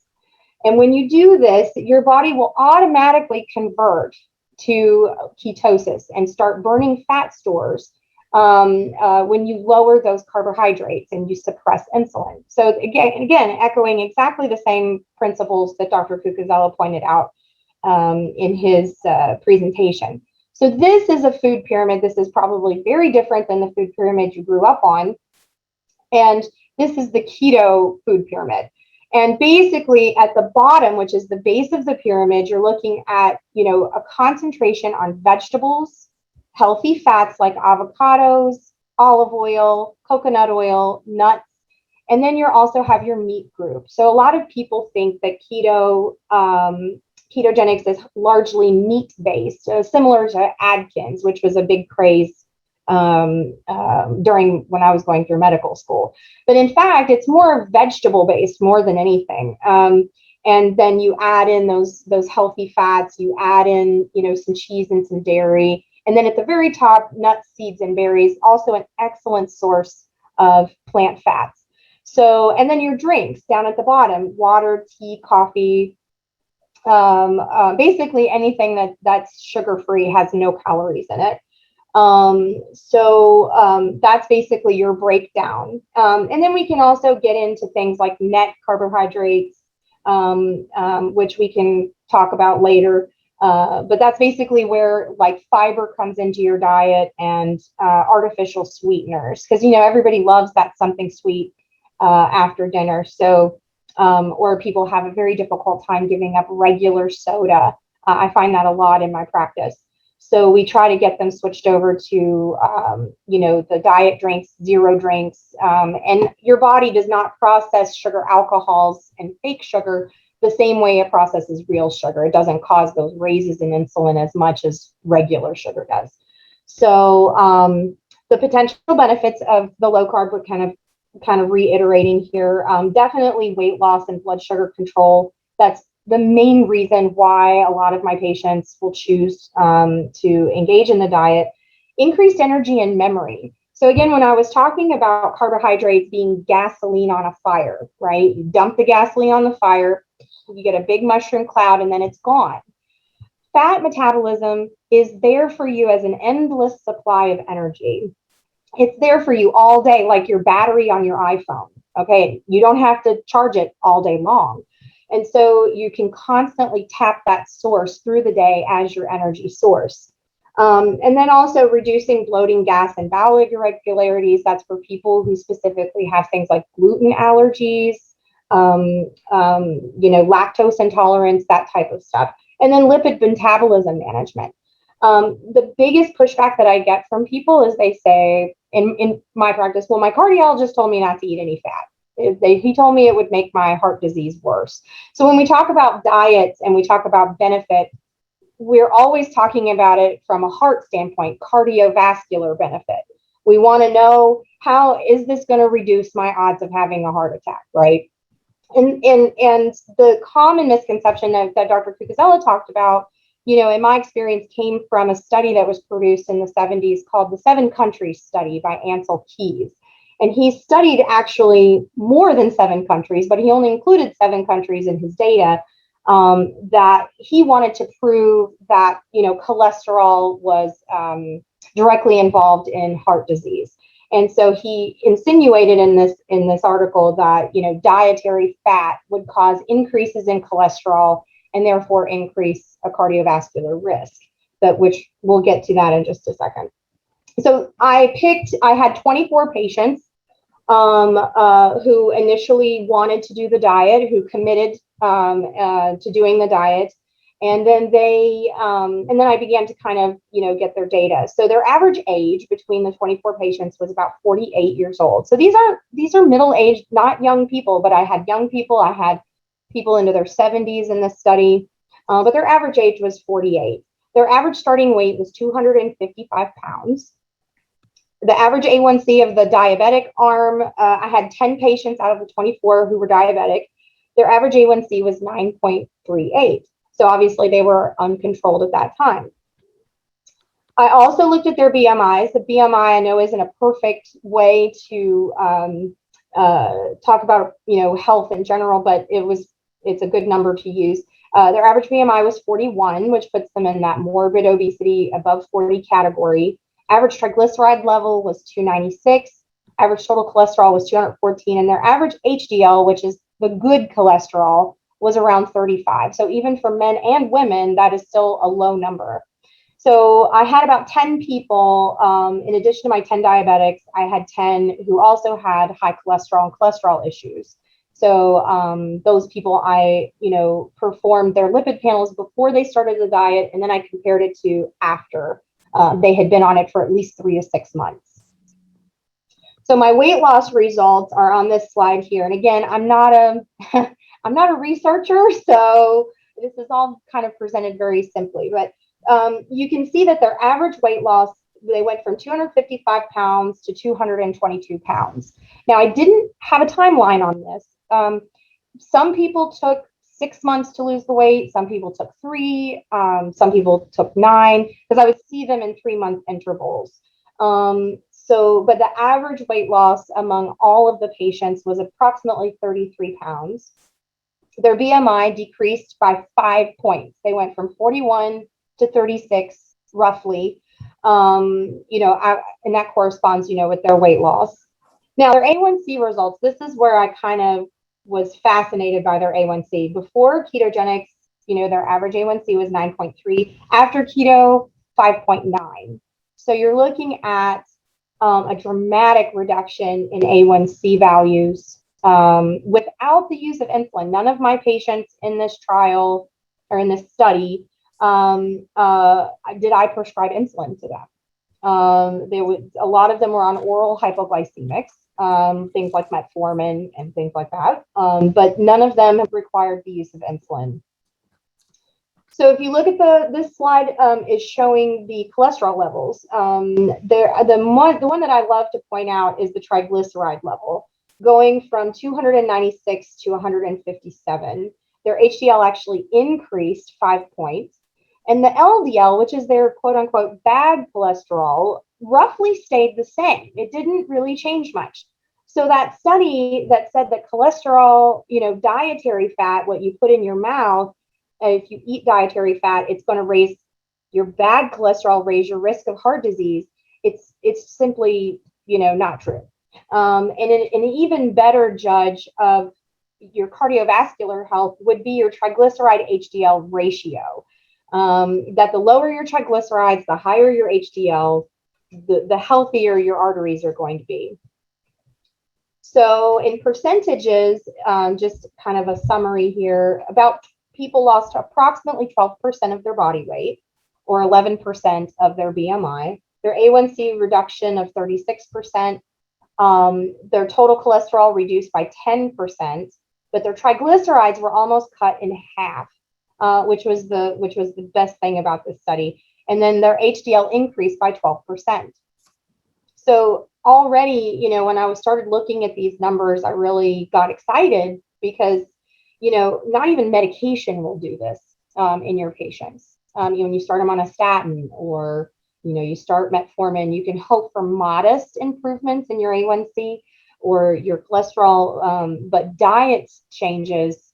And when you do this, your body will automatically convert to ketosis and start burning fat stores when you lower those carbohydrates and you suppress insulin. So again, echoing exactly the same principles that Dr. Cucuzella pointed out in his presentation. So this is a food pyramid. This is probably very different than the food pyramid you grew up on. And this is the keto food pyramid. And basically at the bottom, which is the base of the pyramid, you're looking at, a concentration on vegetables, healthy fats like avocados, olive oil, coconut oil, nuts, and then you also have your meat group. So a lot of people think that ketogenics is largely meat-based, similar to Atkins, which was a big craze during when I was going through medical school. But in fact, it's more vegetable-based more than anything. And then you add in those healthy fats, you add in, some cheese and some dairy. And then at the very top, nuts, seeds, and berries, also an excellent source of plant fats. So, and then your drinks down at the bottom, water, tea, coffee, basically anything that's sugar-free, has no calories in it. That's basically your breakdown. And then we can also get into things like net carbohydrates, which we can talk about later. But that's basically where like fiber comes into your diet and artificial sweeteners, because everybody loves that something sweet after dinner. So or people have a very difficult time giving up regular soda. I find that a lot in my practice. So we try to get them switched over to the diet drinks, zero drinks, and your body does not process sugar alcohols and fake sugar the same way it processes real sugar. It doesn't cause those raises in insulin as much as regular sugar does. So the potential benefits of the low carb, would kind of reiterating here, definitely weight loss and blood sugar control. That's the main reason why a lot of my patients will choose to engage in the diet. Increased energy and memory. So again, when I was talking about carbohydrates being gasoline on a fire, right? You dump the gasoline on the fire, you get a big mushroom cloud, and then it's gone. Fat metabolism is there for you as an endless supply of energy. It's there for you all day, like your battery on your iPhone. Okay, you don't have to charge it all day long. And so you can constantly tap that source through the day as your energy source. And then also reducing bloating, gas, and bowel irregularities. That's for people who specifically have things like gluten allergies, lactose intolerance, that type of stuff. And then lipid metabolism management. The biggest pushback that I get from people is they say, in my practice, well, my cardiologist told me not to eat any fat. He told me it would make my heart disease worse. So when we talk about diets and we talk about benefit, we're always talking about it from a heart standpoint, cardiovascular benefit. We want to know, how is this going to reduce my odds of having a heart attack, right? And the common misconception that Dr. Cucuzella talked about, in my experience, came from a study that was produced in the 70s called the 7 Countries Study by Ansel Keys. And he studied actually more than 7 countries, but he only included 7 countries in his data, that he wanted to prove that, cholesterol was directly involved in heart disease. And so he insinuated in this article that, dietary fat would cause increases in cholesterol and therefore increase a cardiovascular risk, which we'll get to that in just a second. So I had 24 patients who initially wanted to do the diet, who committed to doing the diet. And then I began to kind of, get their data. So their average age between the 24 patients was about 48 years old. So these are middle-aged, not young people, but I had young people. I had people into their 70s in this study, but their average age was 48. Their average starting weight was 255 pounds. The average A1C of the diabetic arm, I had 10 patients out of the 24 who were diabetic. Their average A1C was 9.38. So obviously they were uncontrolled at that time. I also looked at their BMIs. The BMI I know isn't a perfect way to talk about health in general, but it's a good number to use. Their average BMI was 41, which puts them in that morbid obesity above 40 category. Average triglyceride level was 296. Average total cholesterol was 214, and their average HDL, which is the good cholesterol, was around 35. So even for men and women, that is still a low number. So I had about 10 people, in addition to my 10 diabetics, I had 10 who also had high cholesterol and cholesterol issues. So those people, I, performed their lipid panels before they started the diet, and then I compared it to after they had been on it for at least 3 to 6 months. So my weight loss results are on this slide here. And again, I'm not a researcher, so this is all kind of presented very simply, but you can see that their average weight loss, they went from 255 pounds to 222 pounds. Now, I didn't have a timeline on this. Some people took 6 months to lose the weight. Some people took 3. Some people took 9, because I would see them in 3-month intervals. But the average weight loss among all of the patients was approximately 33 pounds. Their BMI decreased by 5 points. They went from 41 to 36, roughly. And that corresponds, with their weight loss. Now, their A1C results, this is where I kind of was fascinated by their A1C. Before ketogenics, their average A1C was 9.3. After keto, 5.9. So you're looking at a dramatic reduction in A1C values without the use of insulin. None of my patients in this trial or in this study did I prescribe insulin to them. A lot of them were on oral hypoglycemics, things like metformin and things like that, but none of them have required the use of insulin. So if you look at this slide, is showing the cholesterol levels. The one that I love to point out is the triglyceride level, going from 296 to 157. Their HDL actually increased 5 points. And the LDL, which is their quote unquote bad cholesterol, roughly stayed the same. It didn't really change much. So that study that said that cholesterol, dietary fat, what you put in your mouth, if you eat dietary fat, it's going to raise your bad cholesterol, raise your risk of heart disease. It's simply, not true. And an even better judge of, your cardiovascular health would be your triglyceride HDL ratio. That the lower your triglycerides, the higher your HDL, the healthier your arteries are going to be. So in percentages, just kind of a summary here, about people lost approximately 12% of their body weight, or 11% of their BMI, their A1C reduction of 36%, their total cholesterol reduced by 10%, but their triglycerides were almost cut in half, which was the best thing about this study. And then their HDL increased by 12%. So already, you know, when I started looking at these numbers, I really got excited because, you know, not even medication will do this in your patients. You know, when you start them on a statin, or, you know, you start metformin, you can hope for modest improvements in your A1C or your cholesterol, but diet changes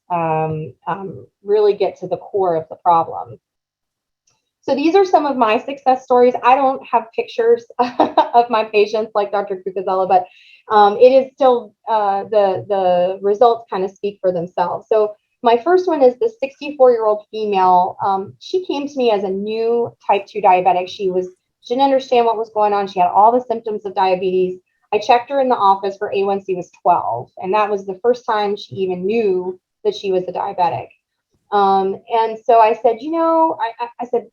really get to the core of the problem. So these are some of my success stories. I don't have pictures of my patients like Dr. Cucuzella, but it is still the results kind of speak for themselves. So my first one is the 64-year-old female. She came to me as a new type 2 diabetic. She didn't understand what was going on. She had all the symptoms of diabetes. I checked her in the office. Her A1C was 12, and that was the first time she even knew that she was a diabetic. And so I said, you know, I said,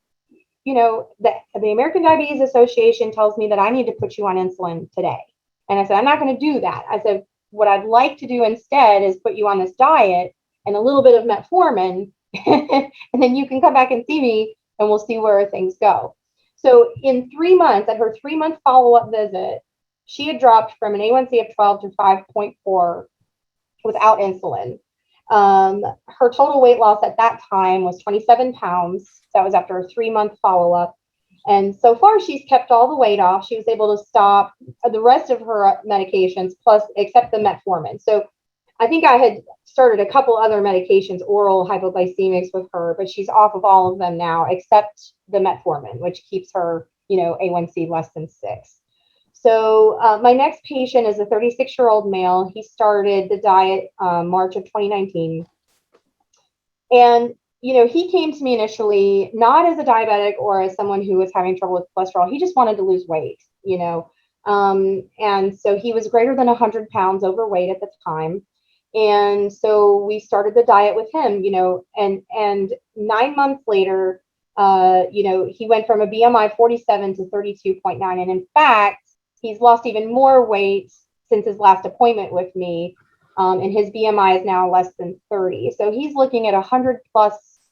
you know, the American Diabetes Association tells me that I need to put you on insulin today. And I said, I'm not going to do that. I said, what I'd like to do instead is put you on this diet and a little bit of metformin, and then you can come back and see me and we'll see where things go. So in 3 months, at her 3-month follow-up visit, she had dropped from an A1C of 12 to 5.4 without insulin. Her total weight loss at that time was 27 pounds. That was after a 3-month follow-up. And so far, she's kept all the weight off. She was able to stop the rest of her medications, plus except the metformin. So I think I had started a couple other medications, oral hypoglycemics with her, but she's off of all of them now, except the metformin, which keeps her, you know, A1C less than 6. So my next patient is a 36-year-old male. He started the diet March of 2019. And, you know, he came to me initially not as a diabetic or as someone who was having trouble with cholesterol. He just wanted to lose weight, you know. And so he was greater than 100 pounds overweight at the time. And so we started the diet with him, you know, and 9 months later, you know, he went from a BMI 47 to 32.9. And in fact, he's lost even more weight since his last appointment with me. And his BMI is now less than 30. So he's looking at 100+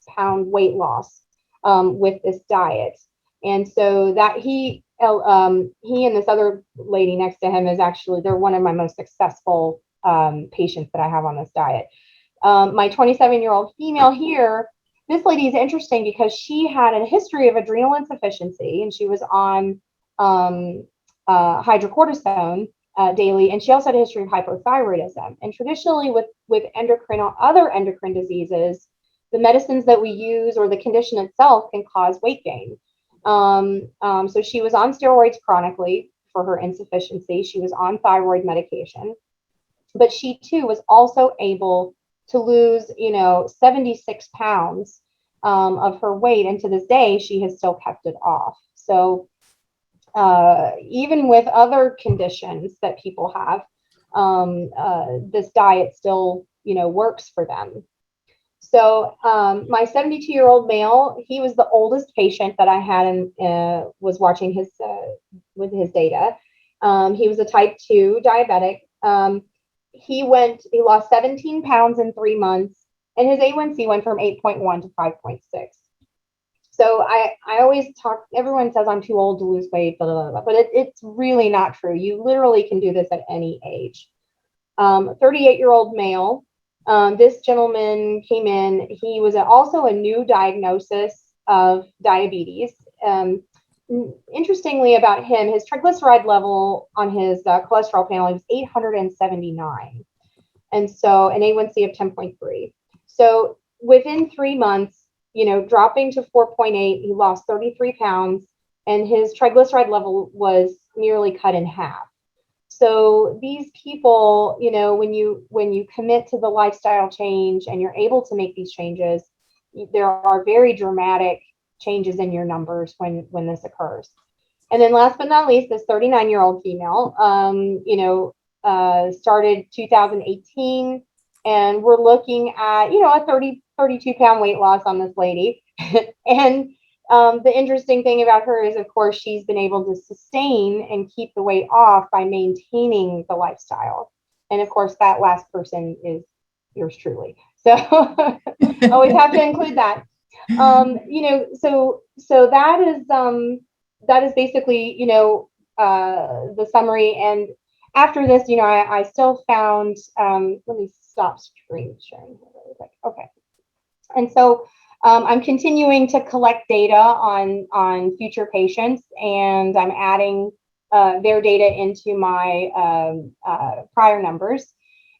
pound weight loss with this diet. And so that he and this other lady next to him is actually, they're one of my most successful patients that I have on this diet. My 27-year-old female here, this lady is interesting because she had a history of adrenal insufficiency, and she was on hydrocortisone daily, and she also had a history of hypothyroidism. And traditionally with other endocrine diseases, the medicines that we use or the condition itself can cause weight gain. So she was on steroids chronically for her insufficiency. She was on thyroid medication, but she too was also able to lose, you know, 76 pounds of her weight. And to this day, she has still kept it off. So even with other conditions that people have, this diet still, you know, works for them. So my 72-year-old male, he was the oldest patient that I had and was watching his with his data. He was a type 2 diabetic. He lost 17 pounds in 3 months, and his A1C went from 8.1 to 5.6. So I always talk, everyone says I'm too old to lose weight, blah, blah, blah, but it's really not true. You literally can do this at any age. 38-year-old male. This gentleman came in. He was also a new diagnosis of diabetes. Interestingly about him, his triglyceride level on his cholesterol panel was 879. And so an A1C of 10.3. So within 3 months, you know, dropping to 4.8, he lost 33 pounds, and his triglyceride level was nearly cut in half. So these people, when you commit to the lifestyle change and you're able to make these changes, there are very dramatic changes in your numbers when this occurs. And then last but not least, this 39-year-old female, started 2018, and we're looking at, a 32-pound weight loss on this lady. And the interesting thing about her is, of course, she's been able to sustain and keep the weight off by maintaining the lifestyle. And of course, that last person is yours truly. So always have to include that. So that is basically, the summary. And after this, I still found, let me stop screen sharing really quick. Okay. And so I'm continuing to collect data on future patients, and I'm adding their data into my prior numbers.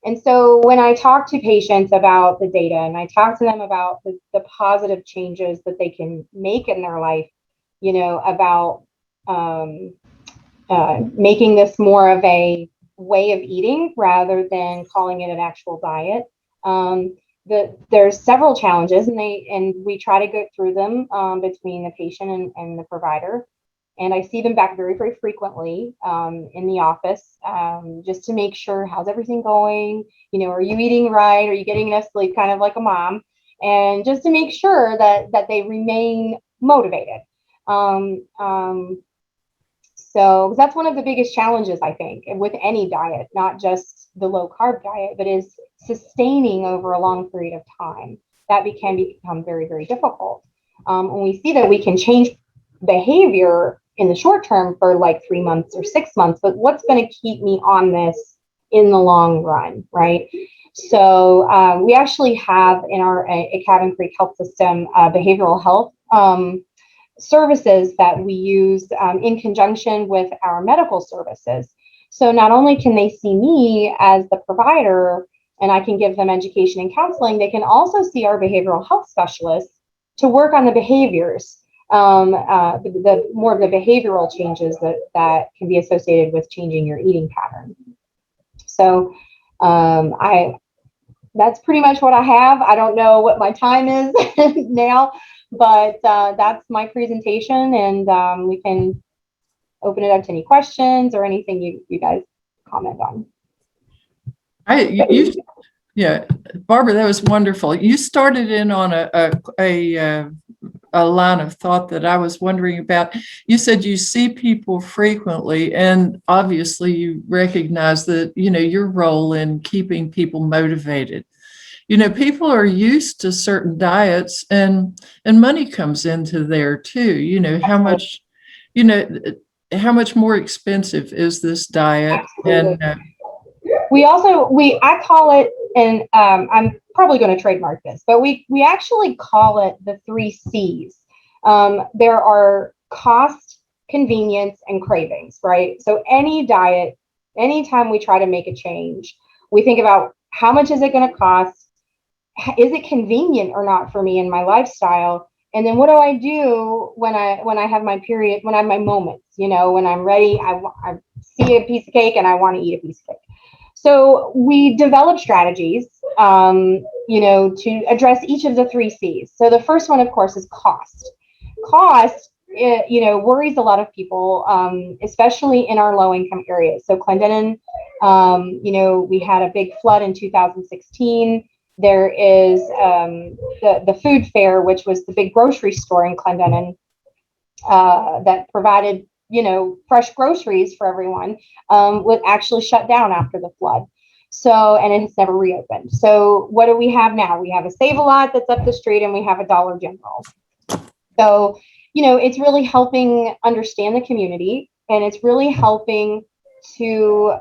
And so when I talk to patients about the data, and I talk to them about the positive changes that they can make in their life, about making this more of a way of eating rather than calling it an actual diet. There's several challenges, and we try to go through them between the patient and the provider. And I see them back very, very frequently in the office, just to make sure, how's everything going? Are you eating right? Are you getting enough sleep? Kind of like a mom, and just to make sure that they remain motivated. So that's one of the biggest challenges, I think, with any diet, not just the low carb diet, but is sustaining over a long period of time. That can become very, very difficult. When we see that we can change behavior in the short term for like 3 months or 6 months, but what's going to keep me on this in the long run, right? So we actually have in our Cabin Creek Health System behavioral health services that we use in conjunction with our medical services. So not only can they see me as the provider and I can give them education and counseling, they can also see our behavioral health specialists to work on the behaviors, the more of the behavioral changes that can be associated with changing your eating pattern. So that's pretty much what I have. I don't know what my time is now, but that's my presentation, and we can open it up to any questions or anything you guys comment on. Yeah, Barbara, that was wonderful. You started in on a line of thought that I was wondering about. You said you see people frequently, and obviously you recognize that, your role in keeping people motivated. People are used to certain diets, and money comes into there too. How much more expensive is this diet? Absolutely. And I call it, and I'm probably going to trademark this, but we actually call it the 3 C's. There are cost, convenience, and cravings, right? So any diet, anytime we try to make a change, we think about how much is it going to cost? Is it convenient or not for me in my lifestyle? And then what do I do when I have my period, when I have my moments, when I'm ready, I see a piece of cake and I want to eat a piece of cake. So we develop strategies, to address each of the 3 C's. So the first one, of course, is cost. Cost, worries a lot of people, especially in our low-income areas. So Clendenin, we had a big flood in 2016. There is the food fair, which was the big grocery store in Clendenin that provided, fresh groceries for everyone, was actually shut down after the flood. So, and it has never reopened. So what do we have now? We have a Save-A-Lot that's up the street, and we have a Dollar General. So, it's really helping understand the community, and it's really helping to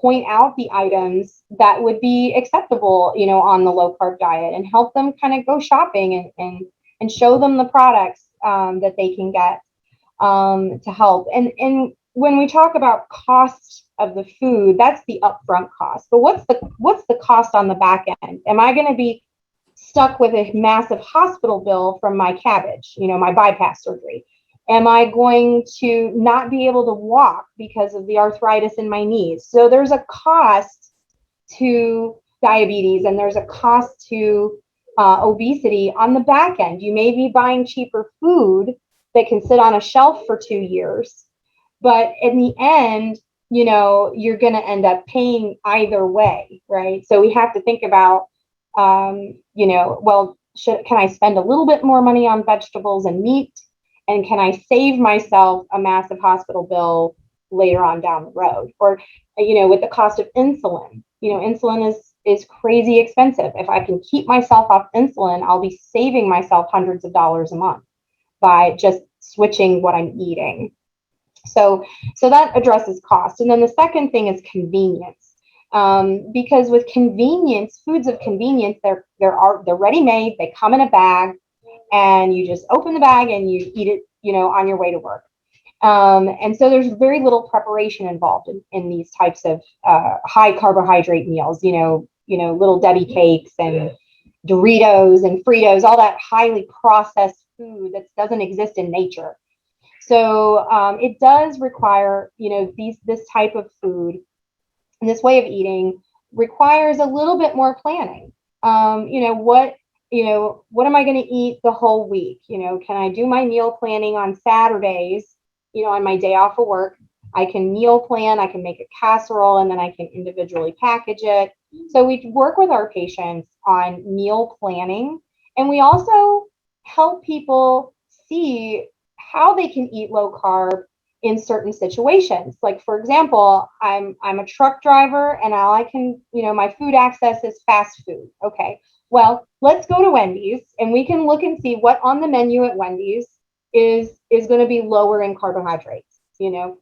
point out the items that would be acceptable, on the low carb diet, and help them kind of go shopping and show them the products that they can get to help. And when we talk about cost of the food, that's the upfront cost. But what's the cost on the back end? Am I going to be stuck with a massive hospital bill from my cabbage, my bypass surgery? Am I going to not be able to walk because of the arthritis in my knees? So there's a cost to diabetes and there's a cost to obesity on the back end. You may be buying cheaper food that can sit on a shelf for 2 years, but in the end, you're going to end up paying either way, right? So we have to think about, well, can I spend a little bit more money on vegetables and meat? And can I save myself a massive hospital bill later on down the road? Or, with the cost of insulin, insulin is crazy expensive. If I can keep myself off insulin, I'll be saving myself hundreds of dollars a month by just switching what I'm eating. So that addresses cost. And then the second thing is convenience. Because with convenience, foods of convenience, they're ready-made, they come in a bag, and you just open the bag and you eat it, on your way to work. And so there's very little preparation involved in these types of high carbohydrate meals, little Debbie cakes and Doritos and Fritos, all that highly processed food that doesn't exist in nature. So it does require, this type of food and this way of eating requires a little bit more planning. What am I going to eat the whole week? Can I do my meal planning on Saturdays, on my day off of work? I can meal plan, I can make a casserole, and then I can individually package it. So we work with our patients on meal planning, and we also help people see how they can eat low carb in certain situations. Like, for example, I'm a truck driver and all I can, my food access is fast food. Okay, well, let's go to Wendy's and we can look and see what on the menu at Wendy's is going to be lower in carbohydrates. A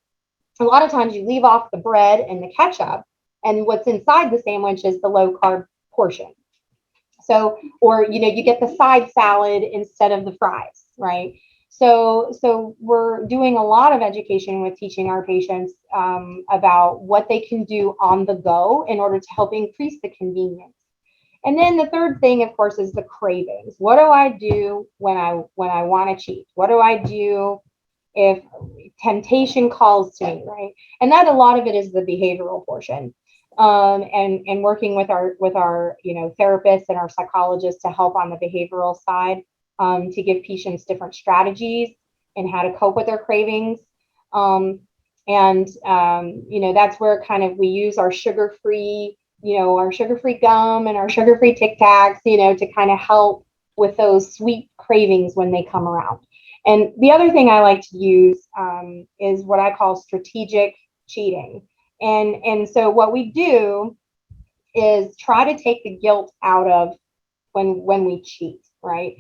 lot of times you leave off the bread and the ketchup, and what's inside the sandwich is the low carb portion. So, or, you get the side salad instead of the fries, right? So we're doing a lot of education with teaching our patients about what they can do on the go in order to help increase the convenience. And then the third thing, of course, is the cravings. What do I do when I want to cheat? What do I do if temptation calls to me, right? And that a lot of it is the behavioral portion. And working with our therapists and our psychologists to help on the behavioral side, to give patients different strategies and how to cope with their cravings. That's where kind of we use our sugar-free gum and our sugar-free Tic Tacs, to kind of help with those sweet cravings when they come around. And the other thing I like to use is what I call strategic cheating. And so what we do is try to take the guilt out of when we cheat, right?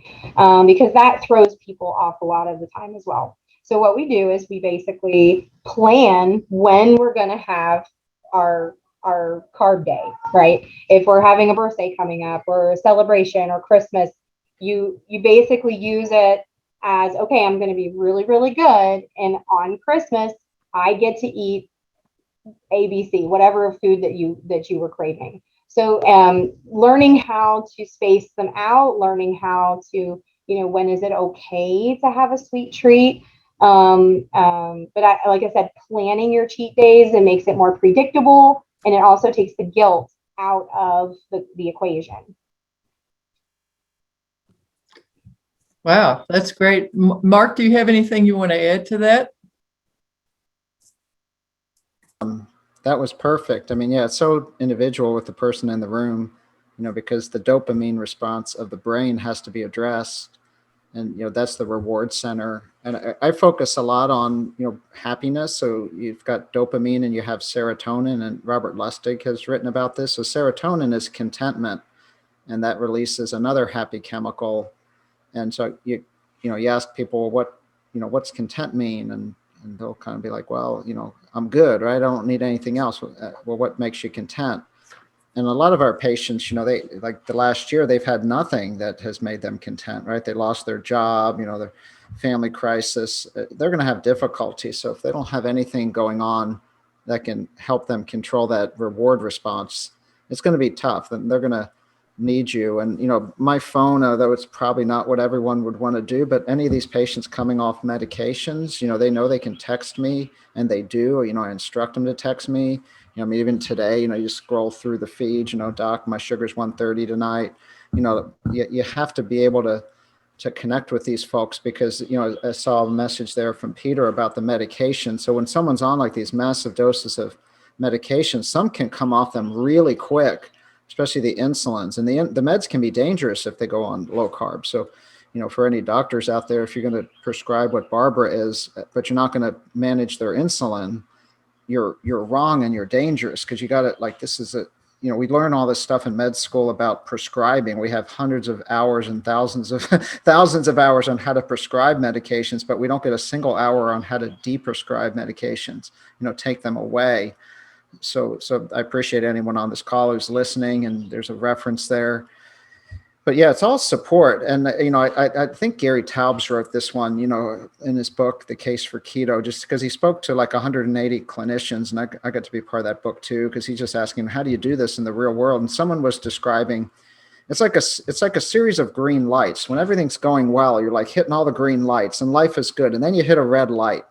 Because that throws people off a lot of the time as well. So what we do is we basically plan when we're going to have our carb day, right? If we're having a birthday coming up or a celebration or Christmas, you basically use it as, okay, I'm going to be really, really good. And on Christmas, I get to eat ABC, whatever food that you were craving. So learning how to space them out, learning how to, when is it okay to have a sweet treat? Like I said, planning your cheat days, it makes it more predictable, and it also takes the guilt out of the equation. Wow, that's great. Mark, do you have anything you want to add to that? That was perfect. I mean, yeah, it's so individual with the person in the room, because the dopamine response of the brain has to be addressed. And, that's the reward center. And I focus a lot on, happiness. So you've got dopamine and you have serotonin, and Robert Lustig has written about this. So serotonin is contentment, and that releases another happy chemical. And so you ask people, what's content mean? And they'll kind of be like, well, I'm good, right? I don't need anything else. Well, what makes you content? And a lot of our patients, they, like the last year, they've had nothing that has made them content, right? They lost their job, their family crisis. They're going to have difficulty. So if they don't have anything going on that can help them control that reward response, it's going to be tough. And they're going to need you. And, my phone, though it's probably not what everyone would want to do, but any of these patients coming off medications, they know they can text me, and they do. I instruct them to text me. I mean, even today, you scroll through the feed, doc, my sugar's 130 tonight. You have to be able to connect with these folks, because, I saw a message there from Peter about the medication. So when someone's on like these massive doses of medication, some can come off them really quick, especially the insulins, and the meds can be dangerous if they go on low carb. So, for any doctors out there, if you're going to prescribe what Barbara is, but you're not going to manage their insulin, you're wrong, and you're dangerous, because you got it. Like, this is we learn all this stuff in med school about prescribing. We have hundreds of hours and thousands of hours on how to prescribe medications, but we don't get a single hour on how to deprescribe medications, take them away. So I appreciate anyone on this call who's listening, and there's a reference there. But yeah, it's all support. And, I think Gary Taubes wrote this one, in his book, The Case for Keto, just because he spoke to like 180 clinicians. And I got to be part of that book too, because he's just asking, how do you do this in the real world? And someone was describing, it's like a series of green lights. When everything's going well, you're like hitting all the green lights and life is good. And then you hit a red light,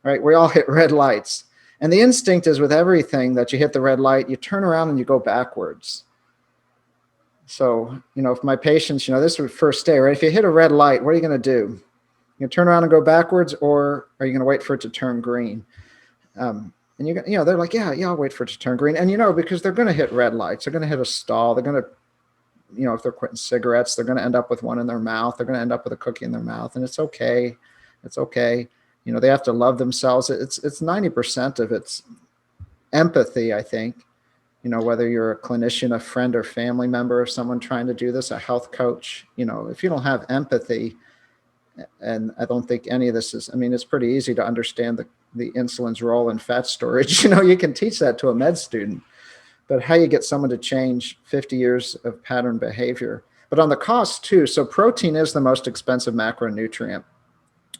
right? We all hit red lights. And the instinct is with everything that you hit the red light, you turn around and you go backwards. So, if my patients, this is the first day, right? If you hit a red light, what are you going to do? You turn around and go backwards, or are you going to wait for it to turn green? And they're like, yeah, I'll wait for it to turn green. And, because they're going to hit red lights, they're going to hit a stall. They're going to, if they're quitting cigarettes, they're going to end up with one in their mouth. They're going to end up with a cookie in their mouth, and it's okay. It's okay. They have to love themselves. It's 90% of it's empathy, I think. Whether you're a clinician, a friend or family member of someone trying to do this, a health coach, if you don't have empathy, and I don't think any of this is, it's pretty easy to understand the insulin's role in fat storage. You can teach that to a med student, but how you get someone to change 50 years of pattern behavior. But on the cost too, so protein is the most expensive macronutrient.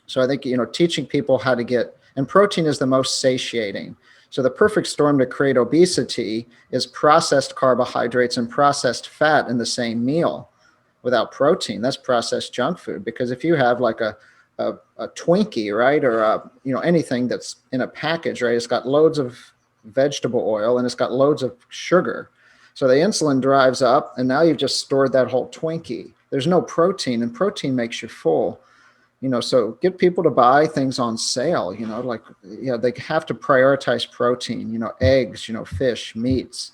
So I think, teaching people how to get, and protein is the most satiating. So the perfect storm to create obesity is processed carbohydrates and processed fat in the same meal without protein. That's processed junk food. Because if you have like a Twinkie, right, or anything that's in a package, right, it's got loads of vegetable oil and it's got loads of sugar. So the insulin drives up, and now you've just stored that whole Twinkie. There's no protein, and protein makes you full. So get people to buy things on sale, they have to prioritize protein, eggs, fish, meats,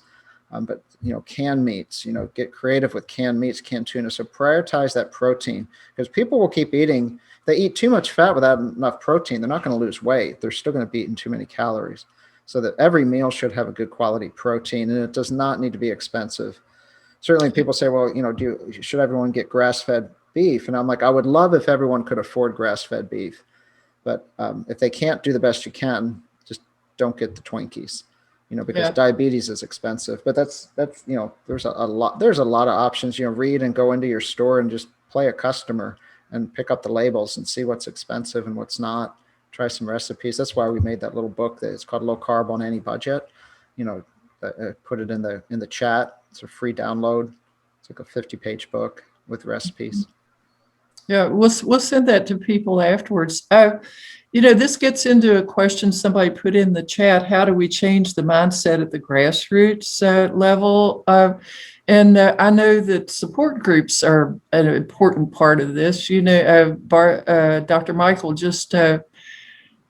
but, canned meats, get creative with canned meats, canned tuna. So prioritize that protein, because people will keep eating. They eat too much fat without enough protein. They're not going to lose weight. They're still going to be eating too many calories. So that every meal should have a good quality protein, and it does not need to be expensive. Certainly people say, well, should everyone get grass-fed beef? And I'm like, I would love if everyone could afford grass-fed beef, but if they can't, do the best you can. Just don't get the Twinkies, because diabetes is expensive. But that's there's a lot of options. Read and go into your store and just play a customer and pick up the labels and see what's expensive and what's not. Try some recipes. That's why we made that little book that it's called Low Carb on Any Budget. Put it in the chat. It's a free download. It's like a 50-page book with recipes. Yeah, we'll send that to people afterwards. This gets into a question somebody put in the chat. How do we change the mindset at the grassroots level? And I know that support groups are an important part of this. Dr. Michael just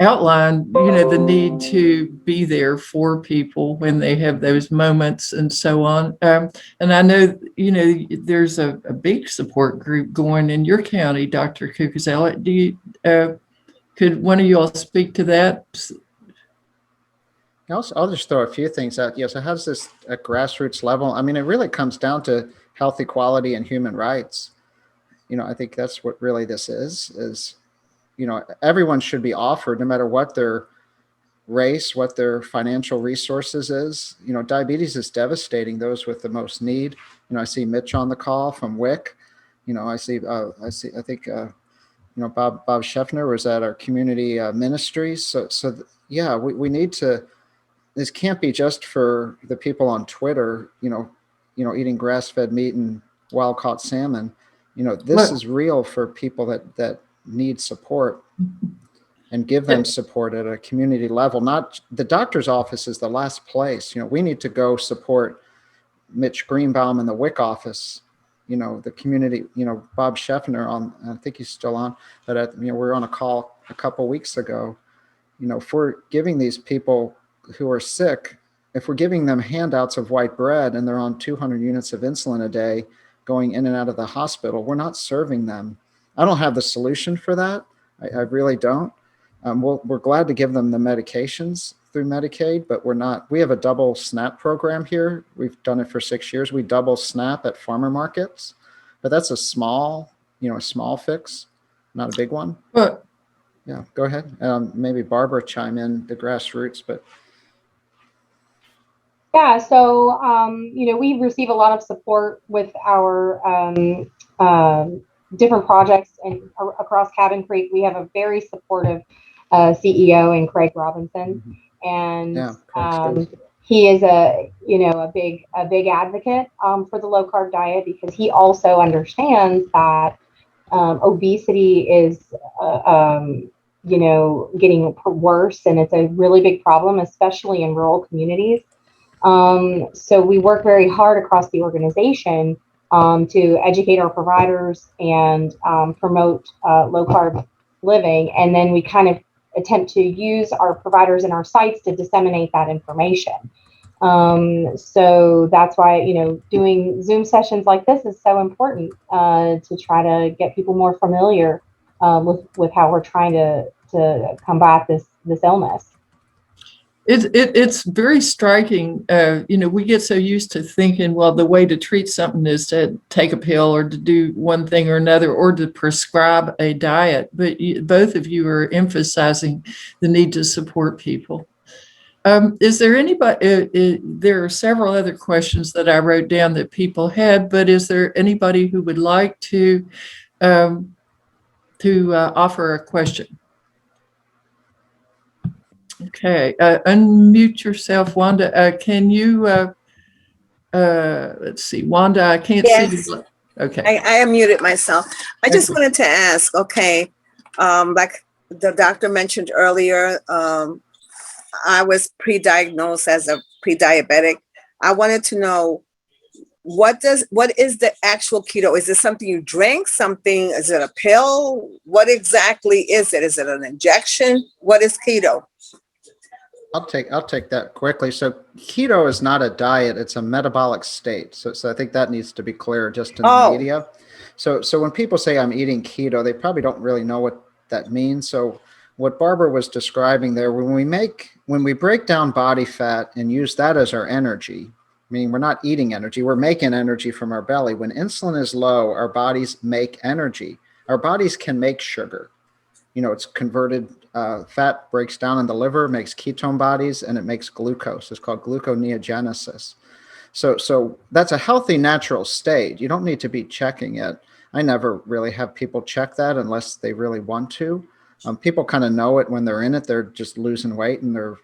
outlined, the need to be there for people when they have those moments and so on. And I know, there's a big support group going in your county, Dr. Cucuzella. Do you, could one of you all speak to that? I'll just throw a few things out. So how's this at grassroots level? It really comes down to health equality and human rights. I think that's what really this is, everyone should be offered, no matter what their race, what their financial resources is. Diabetes is devastating those with the most need. I see Mitch on the call from WIC. I think Bob Scheffner was at our community ministries. So we need to, this can't be just for the people on Twitter. eating grass-fed meat and wild-caught salmon. This Well- is real for people that need support, and give them support at a community level. Not the doctor's office is the last place. We need to go support Mitch Greenbaum in the WIC office. The community. Bob Scheffner I think he's still on, but we were on a call a couple weeks ago. If we're giving these people who are sick, if we're giving them handouts of white bread and they're on 200 units of insulin a day going in and out of the hospital, we're not serving them. I don't have the solution for that. I really don't. We're glad to give them the medications through Medicaid, but we have a double SNAP program here. We've done it for 6 years. We double SNAP at farmer markets, but that's a small fix, not a big one. But Yeah, go ahead. Maybe Barbara chime in, the grassroots, but. Yeah, so we receive a lot of support with our different projects and across Cabin Creek. We have a very supportive CEO in Craig Robinson, and he is a big advocate for the low carb diet, because he also understands that obesity is getting worse, and it's a really big problem, especially in rural communities. So we work very hard across the organization to educate our providers and promote low carb living. And then we kind of attempt to use our providers and our sites to disseminate that information. So that's why, doing Zoom sessions like this is so important to try to get people more familiar with how we're trying to combat this illness. It's very striking. We get so used to thinking, well, the way to treat something is to take a pill or to do one thing or another or to prescribe a diet. But both of you are emphasizing the need to support people. Is there anybody, there are several other questions that I wrote down that people had, but is there anybody who would like to offer a question? Okay, unmute yourself, Wanda. Can you, let's see, Wanda, I can't see you. Okay. I unmuted myself. I just wanted to ask, okay, like the doctor mentioned earlier, I was pre-diagnosed as a pre-diabetic. I wanted to know, what is the actual keto? Is it something you drink? Is it a pill? What exactly is it? Is it an injection? What is keto? I'll take that quickly. So keto is not a diet; it's a metabolic state. So I think that needs to be clear just in the media. So when people say I'm eating keto, they probably don't really know what that means. So what Barbara was describing there, when we break down body fat and use that as our energy, meaning we're not eating energy, we're making energy from our belly. When insulin is low, our bodies make energy. Our bodies can make sugar. It's converted, fat breaks down in the liver, makes ketone bodies, and it makes glucose. It's called gluconeogenesis. So that's a healthy, natural state. You don't need to be checking it. I never really have people check that unless they really want to. People kind of know it when they're in it. They're just losing weight and they've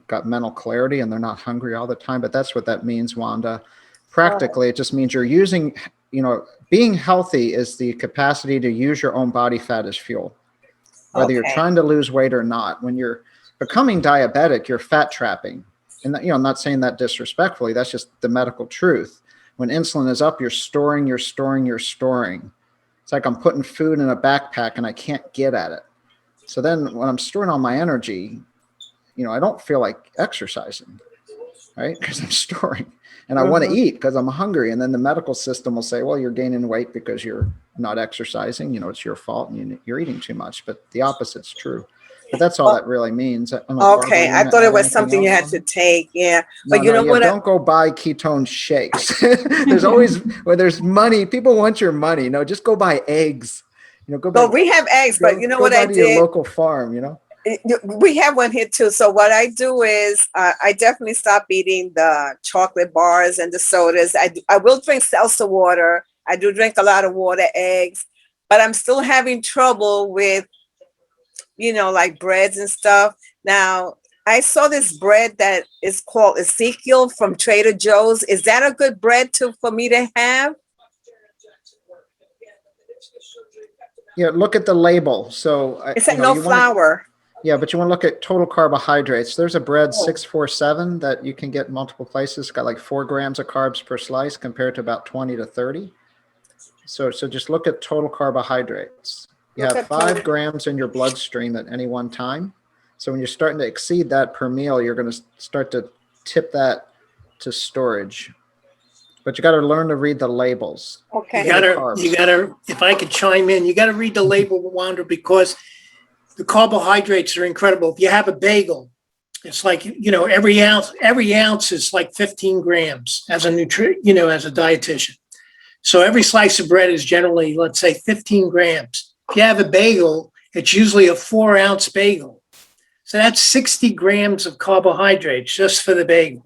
got mental clarity and they're not hungry all the time. But that's what that means, Wanda. Practically, it just means you're using, being healthy is the capacity to use your own body fat as fuel. Whether you're trying to lose weight or not. When you're becoming diabetic, you're fat trapping. And I'm not saying that disrespectfully. That's just the medical truth. When insulin is up, you're storing. It's like I'm putting food in a backpack and I can't get at it. So then when I'm storing all my energy, I don't feel like exercising, right? Because I'm storing. And I want to eat because I'm hungry. And then the medical system will say, well, you're gaining weight because you're not exercising. It's your fault and you're eating too much. But the opposite's true. But that's all that really means. Okay, I thought it was something you had to take. Yeah. But what? Don't go buy ketone shakes. There's always, where there's money, people want your money. No, just go buy eggs. But we have eggs, but what I did? Your local farm, We have one here too. So what I do is I definitely stop eating the chocolate bars and the sodas. I will drink seltzer water. I do drink a lot of water, eggs, but I'm still having trouble with, like breads and stuff. Now, I saw this bread that is called Ezekiel from Trader Joe's. Is that a good bread for me to have? Yeah, look at the label. So It said no you flour. yeah, but you want to look at total carbohydrates. There's a bread 647 that you can get in multiple places. It's got like 4 grams of carbs per slice compared to about 20 to 30. So just look at total carbohydrates. You have 5 grams in your bloodstream at any one time. So when you're starting to exceed that per meal, you're going to start to tip that to storage. But you got to learn to read the labels. Okay. You gotta, if I could chime in, you gotta read the label, Wanda, because the carbohydrates are incredible. If you have a bagel, it's like, every ounce is like 15 grams as a as a dietitian. So every slice of bread is generally, let's say, 15 grams. If you have a bagel, it's usually a 4-ounce bagel. So that's 60 grams of carbohydrates just for the bagel.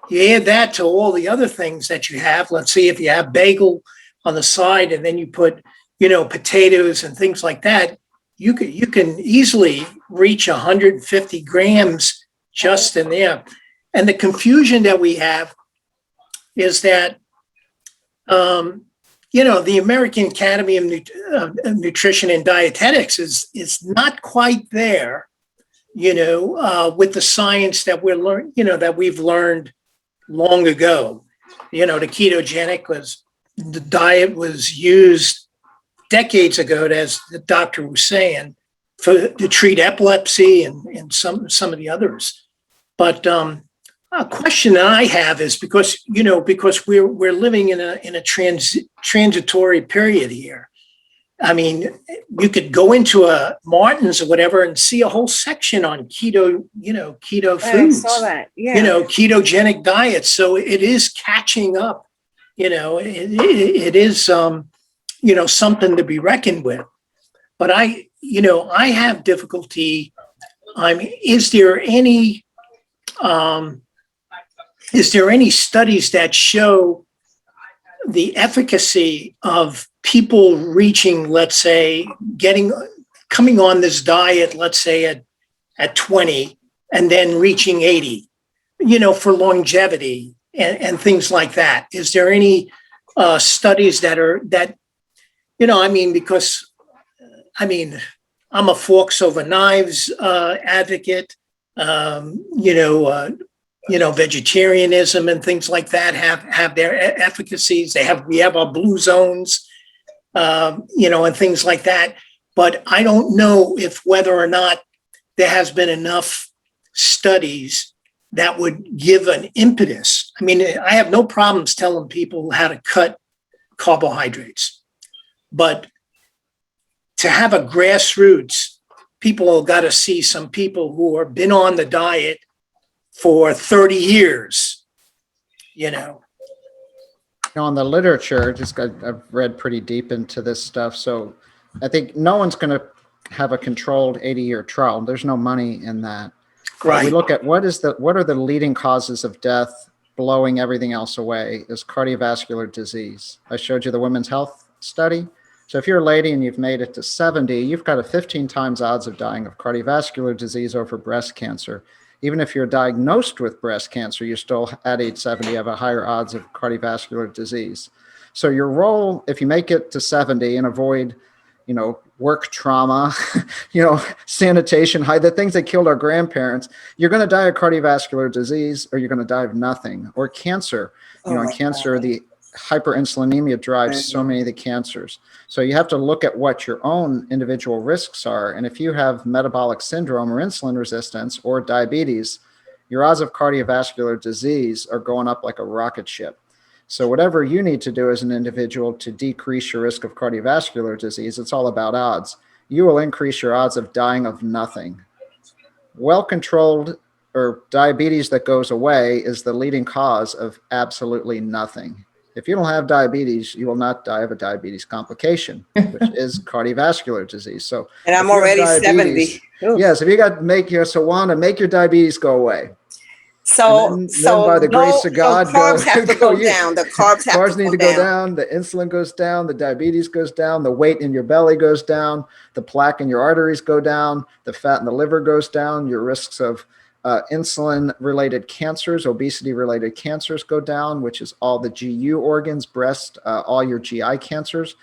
You add that to all the other things that you have. Let's see, if you have bagel on the side and then you put, potatoes and things like that, you can easily reach 150 grams just in there. And the confusion that we have is that, the American Academy of Nutrition and Dietetics is not quite there, with the science that that we've learned long ago. The ketogenic the diet was used decades ago, as the doctor was saying, to treat epilepsy and some of the others. But a question that I have is because we're living in a transitory period here. I mean, you could go into a Martin's or whatever and see a whole section on keto foods. I saw that. Yeah. Ketogenic diets. So it is catching up. It is something to be reckoned with. But I have difficulty. Is there any studies that show the efficacy of people reaching, let's say, coming on this diet, let's say at 20 and then reaching 80, for longevity and things like that? Is there any studies because I'm a forks over knives advocate, vegetarianism and things like that have their efficacies. We have our blue zones, and things like that. But I don't know whether or not there has been enough studies that would give an impetus. I mean, I have no problems telling people how to cut carbohydrates, but to have a grassroots, people have got to see some people who have been on the diet for 30 years, On the literature, I've read pretty deep into this stuff. So I think no one's going to have a controlled 80-year trial. There's no money in that. Right. We look at what are the leading causes of death, blowing everything else away, is cardiovascular disease. I showed you the women's health study. So if you're a lady and you've made it to 70, you've got a 15 times odds of dying of cardiovascular disease over breast cancer. Even if you're diagnosed with breast cancer, you still at age 70 have a higher odds of cardiovascular disease. So your role, if you make it to 70 and avoid, work trauma, sanitation, the things that killed our grandparents, you're going to die of cardiovascular disease, or you're going to die of nothing, or cancer. Cancer, the hyperinsulinemia drives so many of the cancers. So you have to look at what your own individual risks are. And if you have metabolic syndrome or insulin resistance or diabetes, your odds of cardiovascular disease are going up like a rocket ship. So whatever you need to do as an individual to decrease your risk of cardiovascular disease, it's all about odds. You will increase your odds of dying of nothing. Well-controlled or diabetes that goes away is the leading cause of absolutely nothing. If you don't have diabetes, you will not die of a diabetes complication, which is cardiovascular disease. So, and I'm already 70. Yes, if you got Wanda, make your diabetes go away. So by the grace of God, carbs have to go down. The carbs need to go down. The insulin goes down. The diabetes goes down. The weight in your belly goes down. The plaque in your arteries go down. The fat in the liver goes down. Your risks of insulin-related cancers, obesity-related cancers go down, which is all the GU organs, breast, all your GI cancers.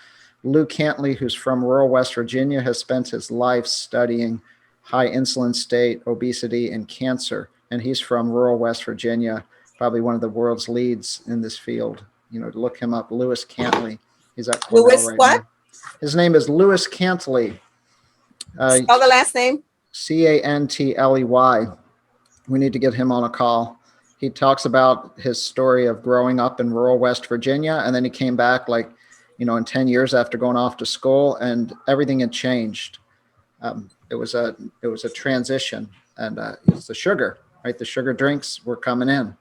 Lou Cantley, who's from rural West Virginia, has spent his life studying high insulin state, obesity, and cancer. And he's from rural West Virginia, probably one of the world's leads in this field. You know, look him up, Louis Cantley. He's at Cornell Louis right what? now. His name is Louis Cantley. Spell the last name? Cantley. We need to get him on a call. He talks about his story of growing up in rural West Virginia, and then he came back like, you know, in 10 years after going off to school, and everything had changed. It was a transition, and it's the sugar, right? The sugar drinks were coming in.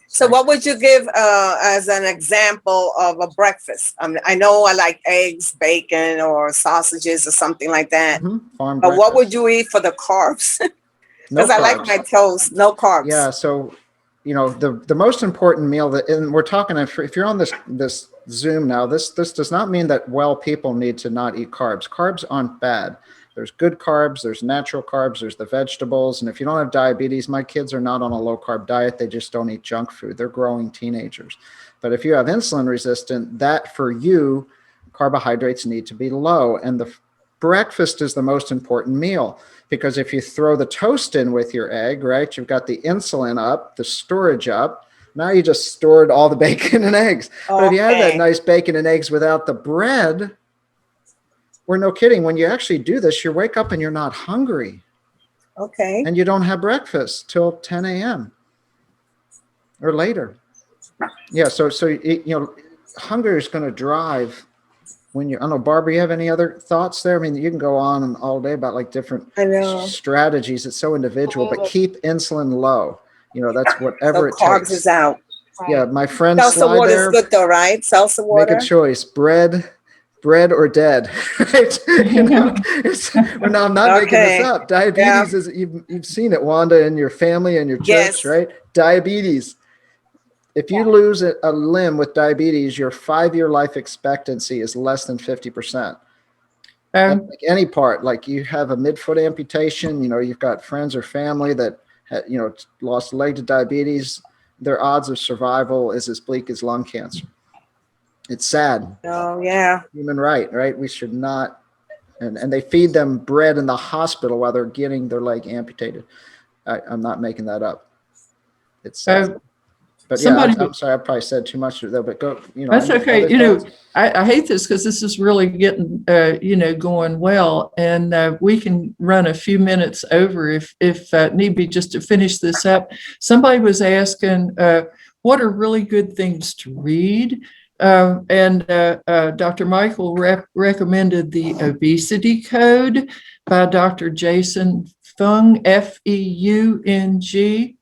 So what would you give as an example of a breakfast? I know I like eggs, bacon, or sausages or something like that. Farm But what breakfast. would you eat for the carbs? No Because I like carbs. my toast, no carbs. Yeah, so you know the most important meal that, and we're talking if you're on this Zoom now, this does not mean that well people need to not eat carbs. Carbs aren't bad. There's good carbs, there's natural carbs, there's the vegetables, and if you don't have diabetes, my kids are not on a low carb diet. They just don't eat junk food. They're growing teenagers. But if you have insulin resistant, that for you, carbohydrates need to be low, and the breakfast is the most important meal, because if you throw the toast in with your egg, right, you've got the insulin up, the storage up. Now you just stored all the bacon and eggs. But if you have that Okay. nice bacon and eggs without the bread, we're no kidding. When you actually do this, you wake up and you're not hungry, Okay. and you don't have breakfast till 10 a.m. or later. Yeah, so you know, hunger is going to drive when you. I don't know, Barbara, you have any other thoughts there? I mean, you can go on and all day about like different I know. strategies. It's so individual, but keep insulin low. You know, that's whatever So it carbs takes. is out. Yeah, my friend Salsa Sly water there, is good though, right? Salsa make water. a choice: bread or dead. Right? You know, well, no, I'm not making this Okay. up. Diabetes is you've seen it, Wanda, in your family and your church, Yes. right? Diabetes. If you lose a limb with diabetes, your 5-year life expectancy is less than 50%. And like any part, like you have a midfoot amputation, you know, you've got friends or family that you know, lost a leg to diabetes, their odds of survival is as bleak as lung cancer. It's sad. Oh yeah. Human right? We should not, and they feed them bread in the hospital while they're getting their leg amputated. I'm not making that up. It's sad. But yeah, I'm sorry, I probably said too much there, but go, you know. That's any okay. other You know, thoughts? I hate this because this is really getting, you know, going well. And we can run a few minutes over if need be, just to finish this up. Somebody was asking, what are really good things to read? And Dr. Michael recommended The Obesity Code by Dr. Jason Fung, Feung.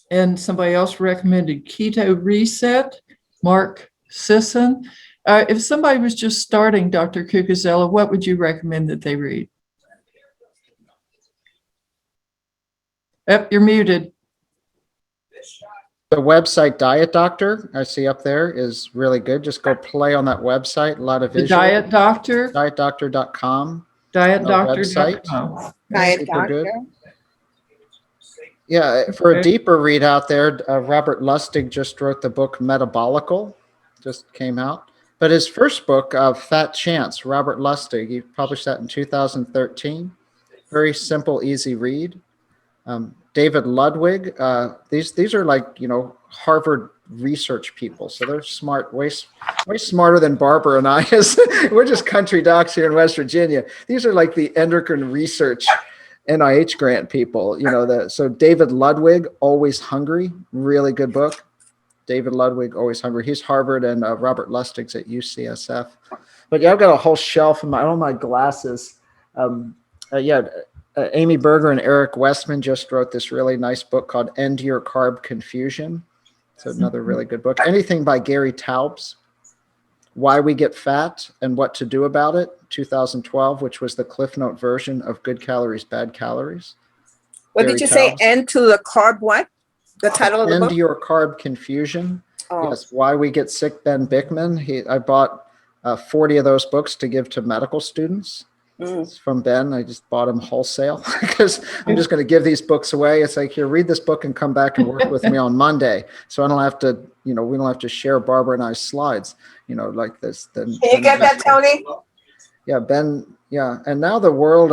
And somebody else recommended Keto Reset, Mark Sisson. If somebody was just starting, Dr. Cucuzella, what would you recommend that they read? You're muted. The website Diet Doctor, I see up there, is really good. Just go play on that website. A lot of The visual. Diet Doctor, Dietdoctor.com. dietdoctor.com. Diet Super doctor. good. Yeah, for a Okay. deeper read out there, Robert Lustig just wrote the book Metabolical, just came out. But his first book, Fat Chance, Robert Lustig, he published that in 2013. Very simple, easy read. David Ludwig, these are like, you know, Harvard research people, so they're smart, way smarter than Barbara and I. We're just country docs here in West Virginia. These are like the endocrine research NIH grant people, you know. So David Ludwig, Always Hungry, really good book. David Ludwig, Always Hungry. He's Harvard, and Robert Lustig's at UCSF. But yeah, I've got a whole shelf of my glasses. Amy Berger and Eric Westman just wrote this really nice book called End Your Carb Confusion. So another really good book. Anything by Gary Taubes. Why We Get Fat and What to Do About It, 2012, which was the Cliff Note version of Good Calories, Bad Calories. What Gary did you say? Taubes. End to the carb what? The title of the End book? Your Carb Confusion. Oh. Yes, Why We Get Sick, Ben Bickman. I bought 40 of those books to give to medical students. It's from Ben. I just bought them wholesale because I'm just going to give these books away. It's like, here, read this book and come back and work with me on Monday. So I don't have to, we don't have to share Barbara and I's slides, like this. Can you get that, Tony? Yeah, Ben. Yeah. And now the world,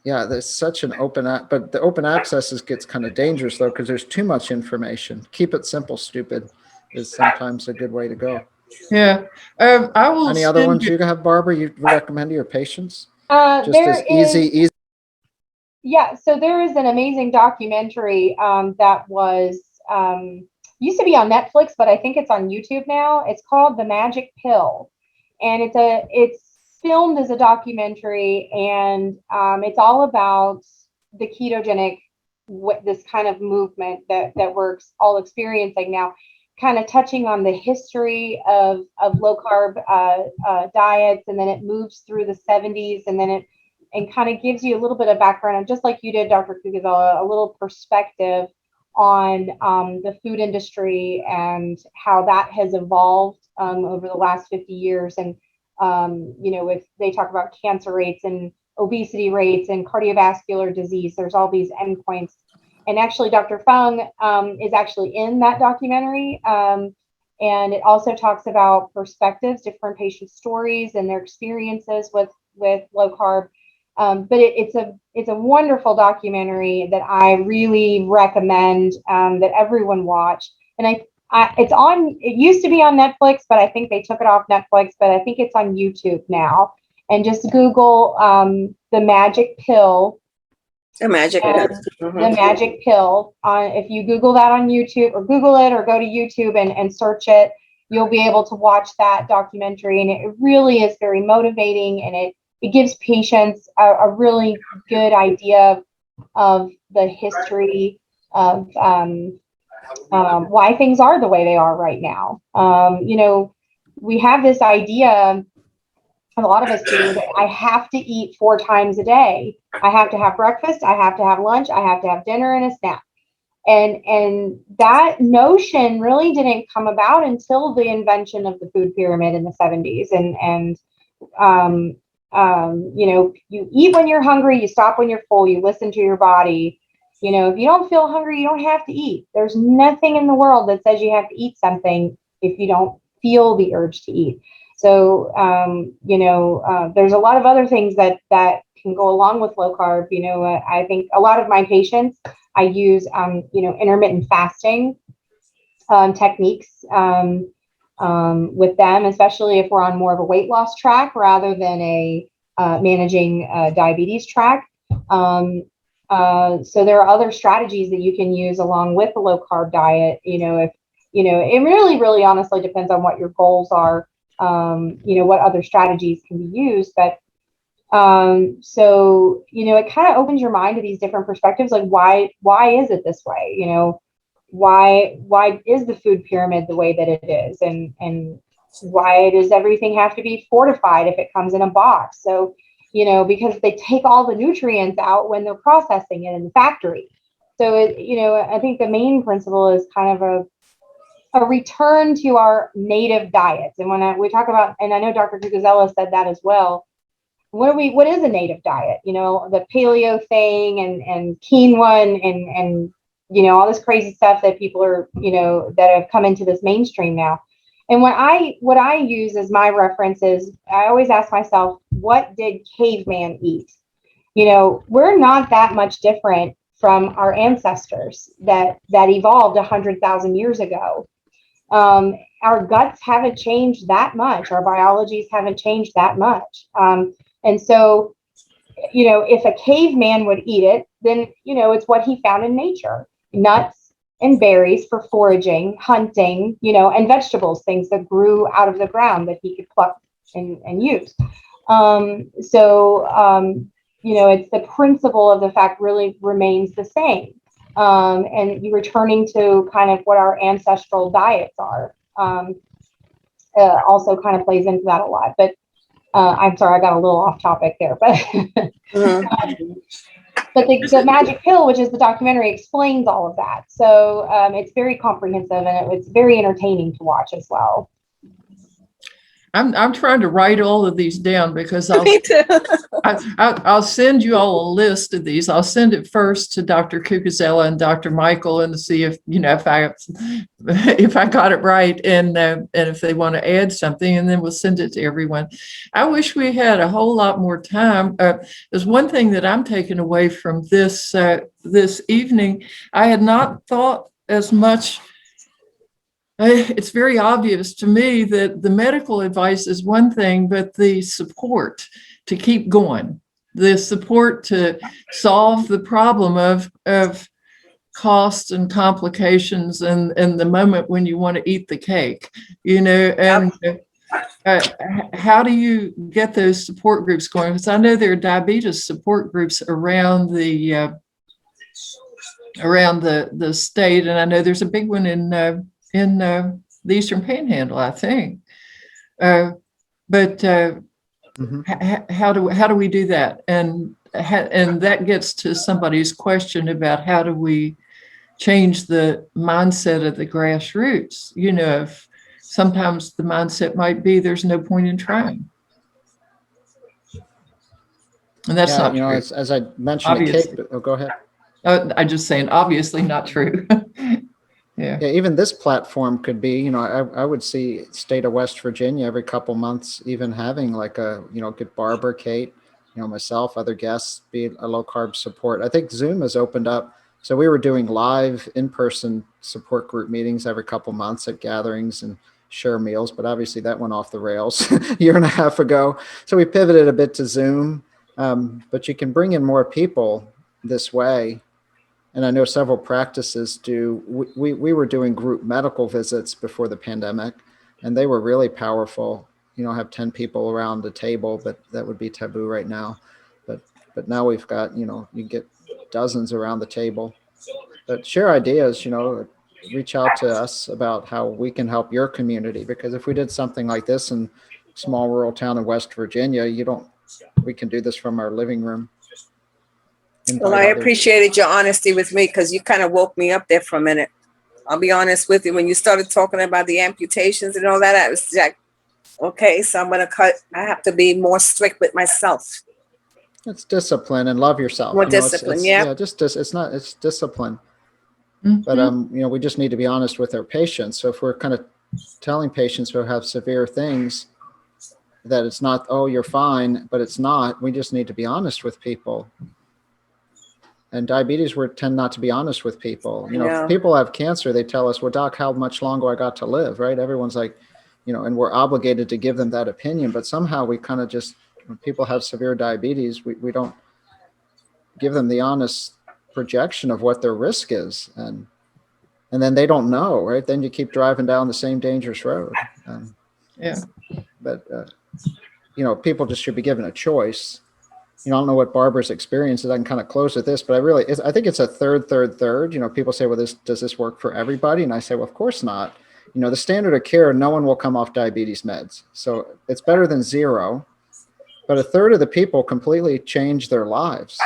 there's such an open but the open access gets kind of dangerous though, because there's too much information. Keep it simple, stupid is sometimes a good way to go. Yeah. I will Any other send ones you. you have, Barbara, you recommend to your patients? Just There as easy. Yeah, so there is an amazing documentary that was used to be on Netflix, but I think it's on YouTube now. It's called The Magic Pill, and it's filmed as a documentary, and it's all about the ketogenic, this kind of movement that we're all experiencing now, kind of touching on the history of low carb diets, and then it moves through the 70s, and then and kind of gives you a little bit of background, and just like you did, Dr. Kugazola, a little perspective on the food industry and how that has evolved over the last 50 years. And, if they talk about cancer rates and obesity rates and cardiovascular disease, there's all these endpoints. And actually, Dr. Fung is actually in that documentary. And it also talks about perspectives, different patient stories and their experiences with low carb. But it's a wonderful documentary that I really recommend that everyone watch. And it used to be on Netflix, but I think they took it off Netflix, but I think it's on YouTube now. And just Google The Magic Pill. The Magic Pill. The Magic Pill. If you Google that on YouTube, or Google it, or go to YouTube and search it, you'll be able to watch that documentary. And it really is very motivating, and it gives patients a really good idea of the history of why things are the way they are right now. We have this idea, a lot of us do, that I have to eat 4 times a day. I have to have breakfast, I have to have lunch, I have to have dinner and a snack. And that notion really didn't come about until the invention of the food pyramid in the 70s. You eat when you're hungry, you stop when you're full, you listen to your body. If you don't feel hungry, you don't have to eat. There's nothing in the world that says you have to eat something if you don't feel the urge to eat. So, there's a lot of other things that can go along with low carb. I think a lot of my patients, I use, intermittent fasting techniques with them, especially if we're on more of a weight loss track rather than a managing diabetes track. So there are other strategies that you can use along with a low carb diet. It really, really honestly depends on what your goals are. What other strategies can be used, but it kind of opens your mind to these different perspectives. Like, why is it this way? Why is the food pyramid the way that it is, and why does everything have to be fortified if it comes in a box? So, because they take all the nutrients out when they're processing it in the factory. So, I think the main principle is kind of a return to our native diets. And when we talk about, and I know Dr. Gugazella said that as well, what is a native diet? The paleo thing and quinoa and all this crazy stuff that people are, that have come into this mainstream now. And what I use as my reference is, I always ask myself, what did caveman eat? We're not that much different from our ancestors that evolved 100,000 years ago. Our guts haven't changed that much. Our biologies haven't changed that much. And so, if a caveman would eat it, then, it's what he found in nature: nuts and berries for foraging, hunting, and vegetables, things that grew out of the ground that he could pluck and use. It's the principle of the fact really remains the same. And you returning to kind of what our ancestral diets are, also kind of plays into that a lot. But I'm sorry, I got a little off topic there, but but the Magic Pill, which is the documentary, explains all of that. So it's very comprehensive, and it's very entertaining to watch as well. I'm trying to write all of these down because Me too. I'll send you all a list of these. I'll send it first to Dr. Kukazela and Dr. Michael and to see if, if I got it right and if they want to add something, and then we'll send it to everyone. I wish we had a whole lot more time. There's one thing that I'm taking away from this evening. I had not thought as much. It's very obvious to me that the medical advice is one thing, but the support to keep going, the support to solve the problem of cost and complications and the moment when you want to eat the cake, and how do you get those support groups going? Because I know there are diabetes support groups around the state, and I know there's a big one in the Eastern Panhandle, I think. But how do we do that? And that gets to somebody's question about how do we change the mindset of the grassroots? If sometimes the mindset might be there's no point in trying. And that's not true. As I mentioned, Obviously. go ahead. I'm just saying, obviously not true. Yeah, even this platform could be, I would see state of West Virginia every couple months, even having like get Barbara, Kate, myself, other guests, be a low carb support. I think Zoom has opened up. So we were doing live in-person support group meetings every couple months at gatherings and share meals, but obviously that went off the rails a year and a half ago. So we pivoted a bit to Zoom, but you can bring in more people this way. And I know several practices do. We were doing group medical visits before the pandemic, and they were really powerful. Have 10 people around the table, but that would be taboo right now. But now we've got, you get dozens around the table. But share ideas, reach out to us about how we can help your community. Because if we did something like this in a small rural town in West Virginia, we can do this from our living room. Well, I appreciated your honesty with me because you kind of woke me up there for a minute. I'll be honest with you. When you started talking about the amputations and all that, I was like, okay, so I'm going to cut. I have to be more strict with myself. It's discipline and love yourself. More discipline, yeah. It's discipline. Mm-hmm. But, we just need to be honest with our patients. So if we're kind of telling patients who have severe things that it's not, oh, you're fine, but it's not, we just need to be honest with people. And diabetes, we tend not to be honest with people. If people have cancer, they tell us, well, doc, how much longer I got to live, right? Everyone's like, and we're obligated to give them that opinion. But somehow we kind of just, when people have severe diabetes, we don't give them the honest projection of what their risk is. And then they don't know, right? Then you keep driving down the same dangerous road. But people just should be given a choice. I don't know what Barbara's experience is. I can kind of close with this, but I think it's a third. People say, well, does this work for everybody? And I say, well, of course not. The standard of care, no one will come off diabetes meds. So it's better than zero, but a third of the people completely change their lives.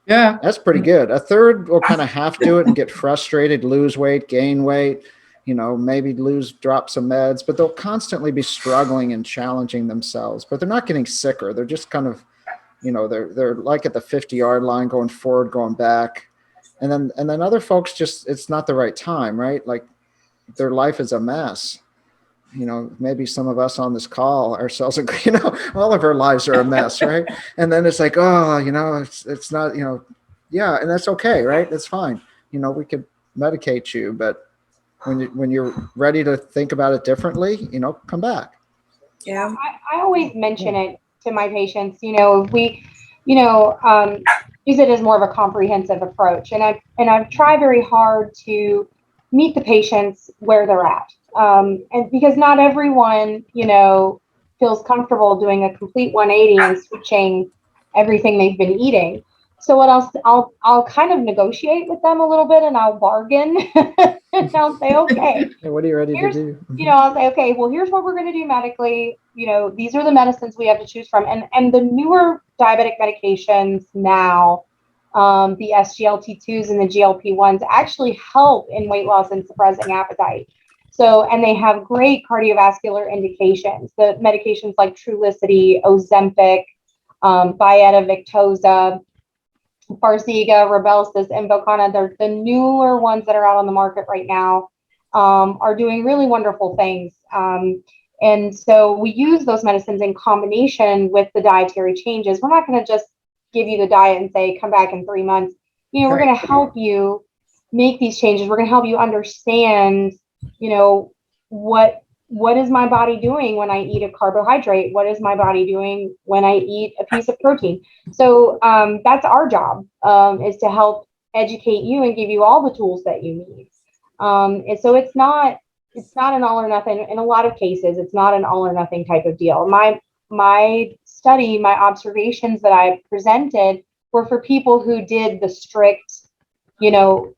Yeah. That's pretty good. A third will kind of half do it and get frustrated, lose weight, gain weight, maybe drop some meds, but they'll constantly be struggling and challenging themselves, but they're not getting sicker. They're just kind of, they're like at the 50-yard line, going forward, going back. And then other folks it's not the right time, right? Like their life is a mess. Maybe some of us on this call ourselves, all of our lives are a mess, right? And then it's like, oh, it's not, yeah, and that's okay, right? That's fine. We could medicate you, but when you're ready to think about it differently, come back. Yeah. I always mention it to my patients, if we, use it as more of a comprehensive approach. And I try very hard to meet the patients where they're at. And because not everyone, feels comfortable doing a complete 180 and switching everything they've been eating. So what I'll kind of negotiate with them a little bit, and I'll bargain and I'll say, okay, hey, what are you ready to do? I'll say, okay, well, here's what we're going to do medically. These are the medicines we have to choose from. And the newer diabetic medications now, the SGLT2s and the GLP1s actually help in weight loss and suppressing appetite. So, and they have great cardiovascular indications. The medications like Trulicity, Ozempic, Byetta, Victoza, Farxiga, Rybelsus, Invokana, they're the newer ones that are out on the market right now, are doing really wonderful things. And so we use those medicines in combination with the dietary changes. We're not going to just give you the diet and say, come back in 3 months. You know, we're going to help you make these changes. We're going to help you understand, you know, what is my body doing when I eat a carbohydrate? What is my body doing when I eat a piece of protein? So that's our job, is to help educate you and give you all the tools that you need. And so it's not an all or nothing. In a lot of cases, it's not an all or nothing type of deal. My study, my observations that I presented were for people who did the strict, 20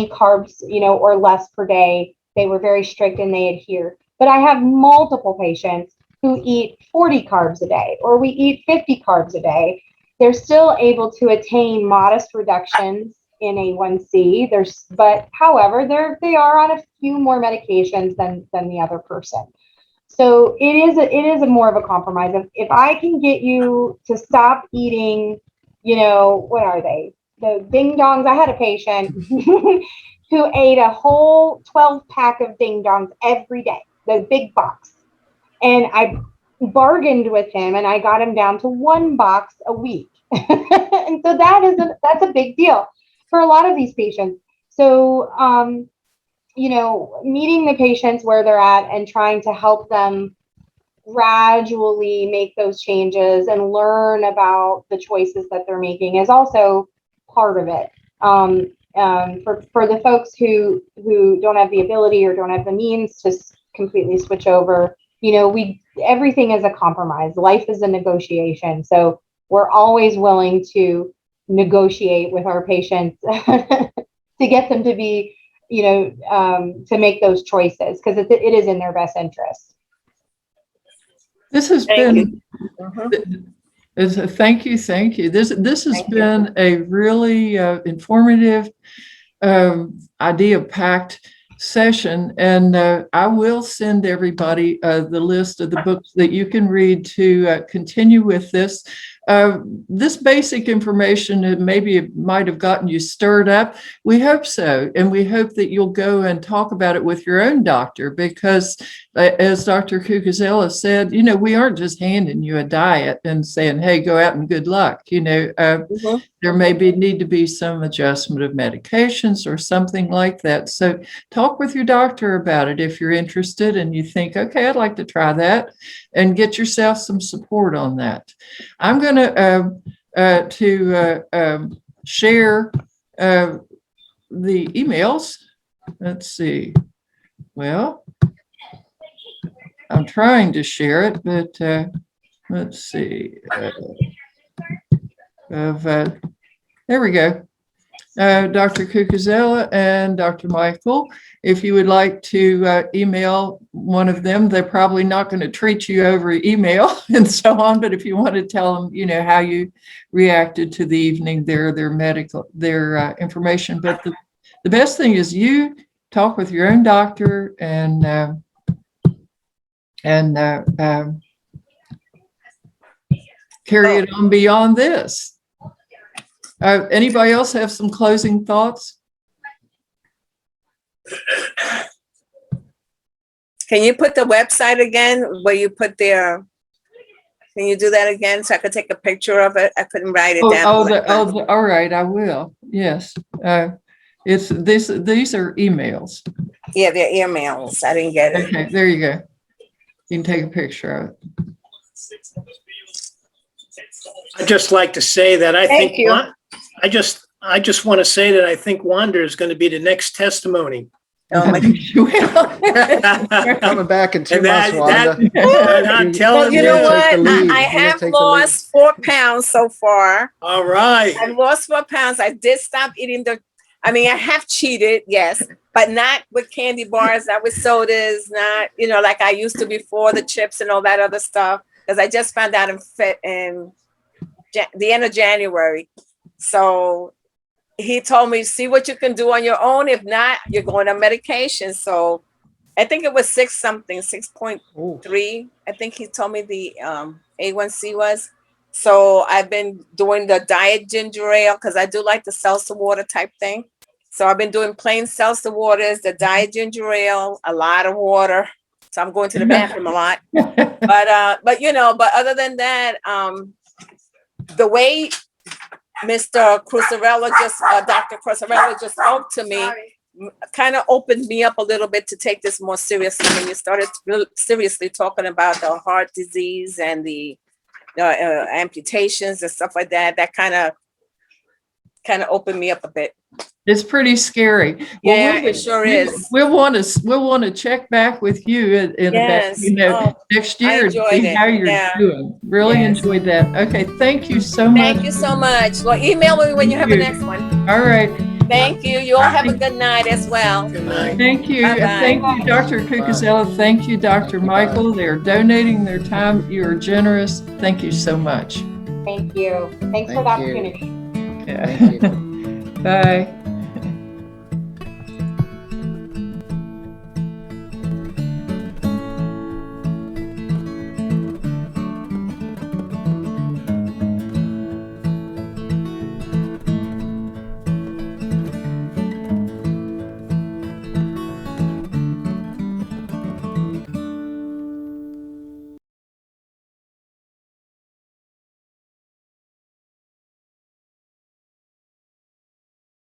carbs, or less per day. They were very strict and they adhere. But I have multiple patients who eat 40 carbs a day, or we eat 50 carbs a day. They're still able to attain modest reductions in A1C. But however, they are on a few more medications than the other person. So it is a more of a compromise. If I can get you to stop eating, what are they? The ding dongs. I had a patient who ate a whole 12 pack of ding dongs every day, the big box. And I bargained with him and I got him down to 1 box a week. And so that's a big deal for a lot of these patients. So, meeting the patients where they're at and trying to help them gradually make those changes and learn about the choices that they're making is also part of it. For the folks who don't have the ability or don't have the means to completely switch over, everything is a compromise. Life is a negotiation. So we're always willing to negotiate with our patients to get them to be, to make those choices, because it is in their best interest. This has been, thank you. This has been a really informative, idea-packed session, and I will send everybody the list of the books that you can read to continue with this. This basic information, maybe it might have gotten you stirred up. We hope so, and we hope that you'll go and talk about it with your own doctor, because as Dr. Cucuzella said, we aren't just handing you a diet and saying, hey, go out and good luck. There may need to be some adjustment of medications or something like that. So talk with your doctor about it if you're interested and you think, okay, I'd like to try that, and get yourself some support on that. I'm going to share the emails. Let's see. Well, I'm trying to share it, but let's see. There we go. Dr. Cucuzella and Dr. Michael, if you would like to email one of them, they're probably not going to treat you over email and so on, but if you want to tell them, how you reacted to the evening, their information. But the best thing is you talk with your own doctor and carry it on beyond this. Anybody else have some closing thoughts? Can you put the website again where you put their, can you do that again so I could take a picture of it? I couldn't write it down. All right, I will. Yes. These are emails. Yeah, they're emails. I didn't get it. Okay, there you go. You can take a picture of it. I'd just like to say that I Thank think you. I just want to say that I think Wanda is going to be the next testimony. Oh my. Coming back in 2 And months, Wanda. I'm Well, telling you you. know what? Take the lead. I You're gonna have take the lead. lost 4 pounds so far. All right. I've lost 4 pounds. I did stop eating I have cheated, yes, but not with candy bars, not with sodas, not, like I used to before, the chips and all that other stuff, because I just found out in the end of January. So he told me, see what you can do on your own. If not, you're going on medication. So I think it was 6 something, 6.3. Ooh. I think he told me the A1C was. So I've been doing the diet ginger ale because I do like the seltzer water type thing. So I've been doing plain seltzer waters, the diet ginger ale, a lot of water. So I'm going to the bathroom a lot. But you know, but other than that, the way Mr. Crucerella Dr. Crucerella just spoke to me, kind of opened me up a little bit to take this more seriously. When you started seriously talking about the heart disease and the amputations and stuff like that, that kind of opened me up a bit. It's pretty scary. Yeah, it sure is. We'll want to check back with you in Yes. about, next I year and enjoyed see it. how you're Yeah. doing. Really Yes. enjoyed that. Okay, thank you so much. Thank you so much. Well, email me when you have the Thank next one. All right. Thank you. You all have a good night as well. Good night. Thank you. And Bye-bye. thank you, Dr. Cucuzella. Thank you, Dr. Thank you, Michael. They're donating their time. You're generous. Thank you so much. Thank you. Thanks for Thank the you. opportunity. Yeah. Thank you. Bye.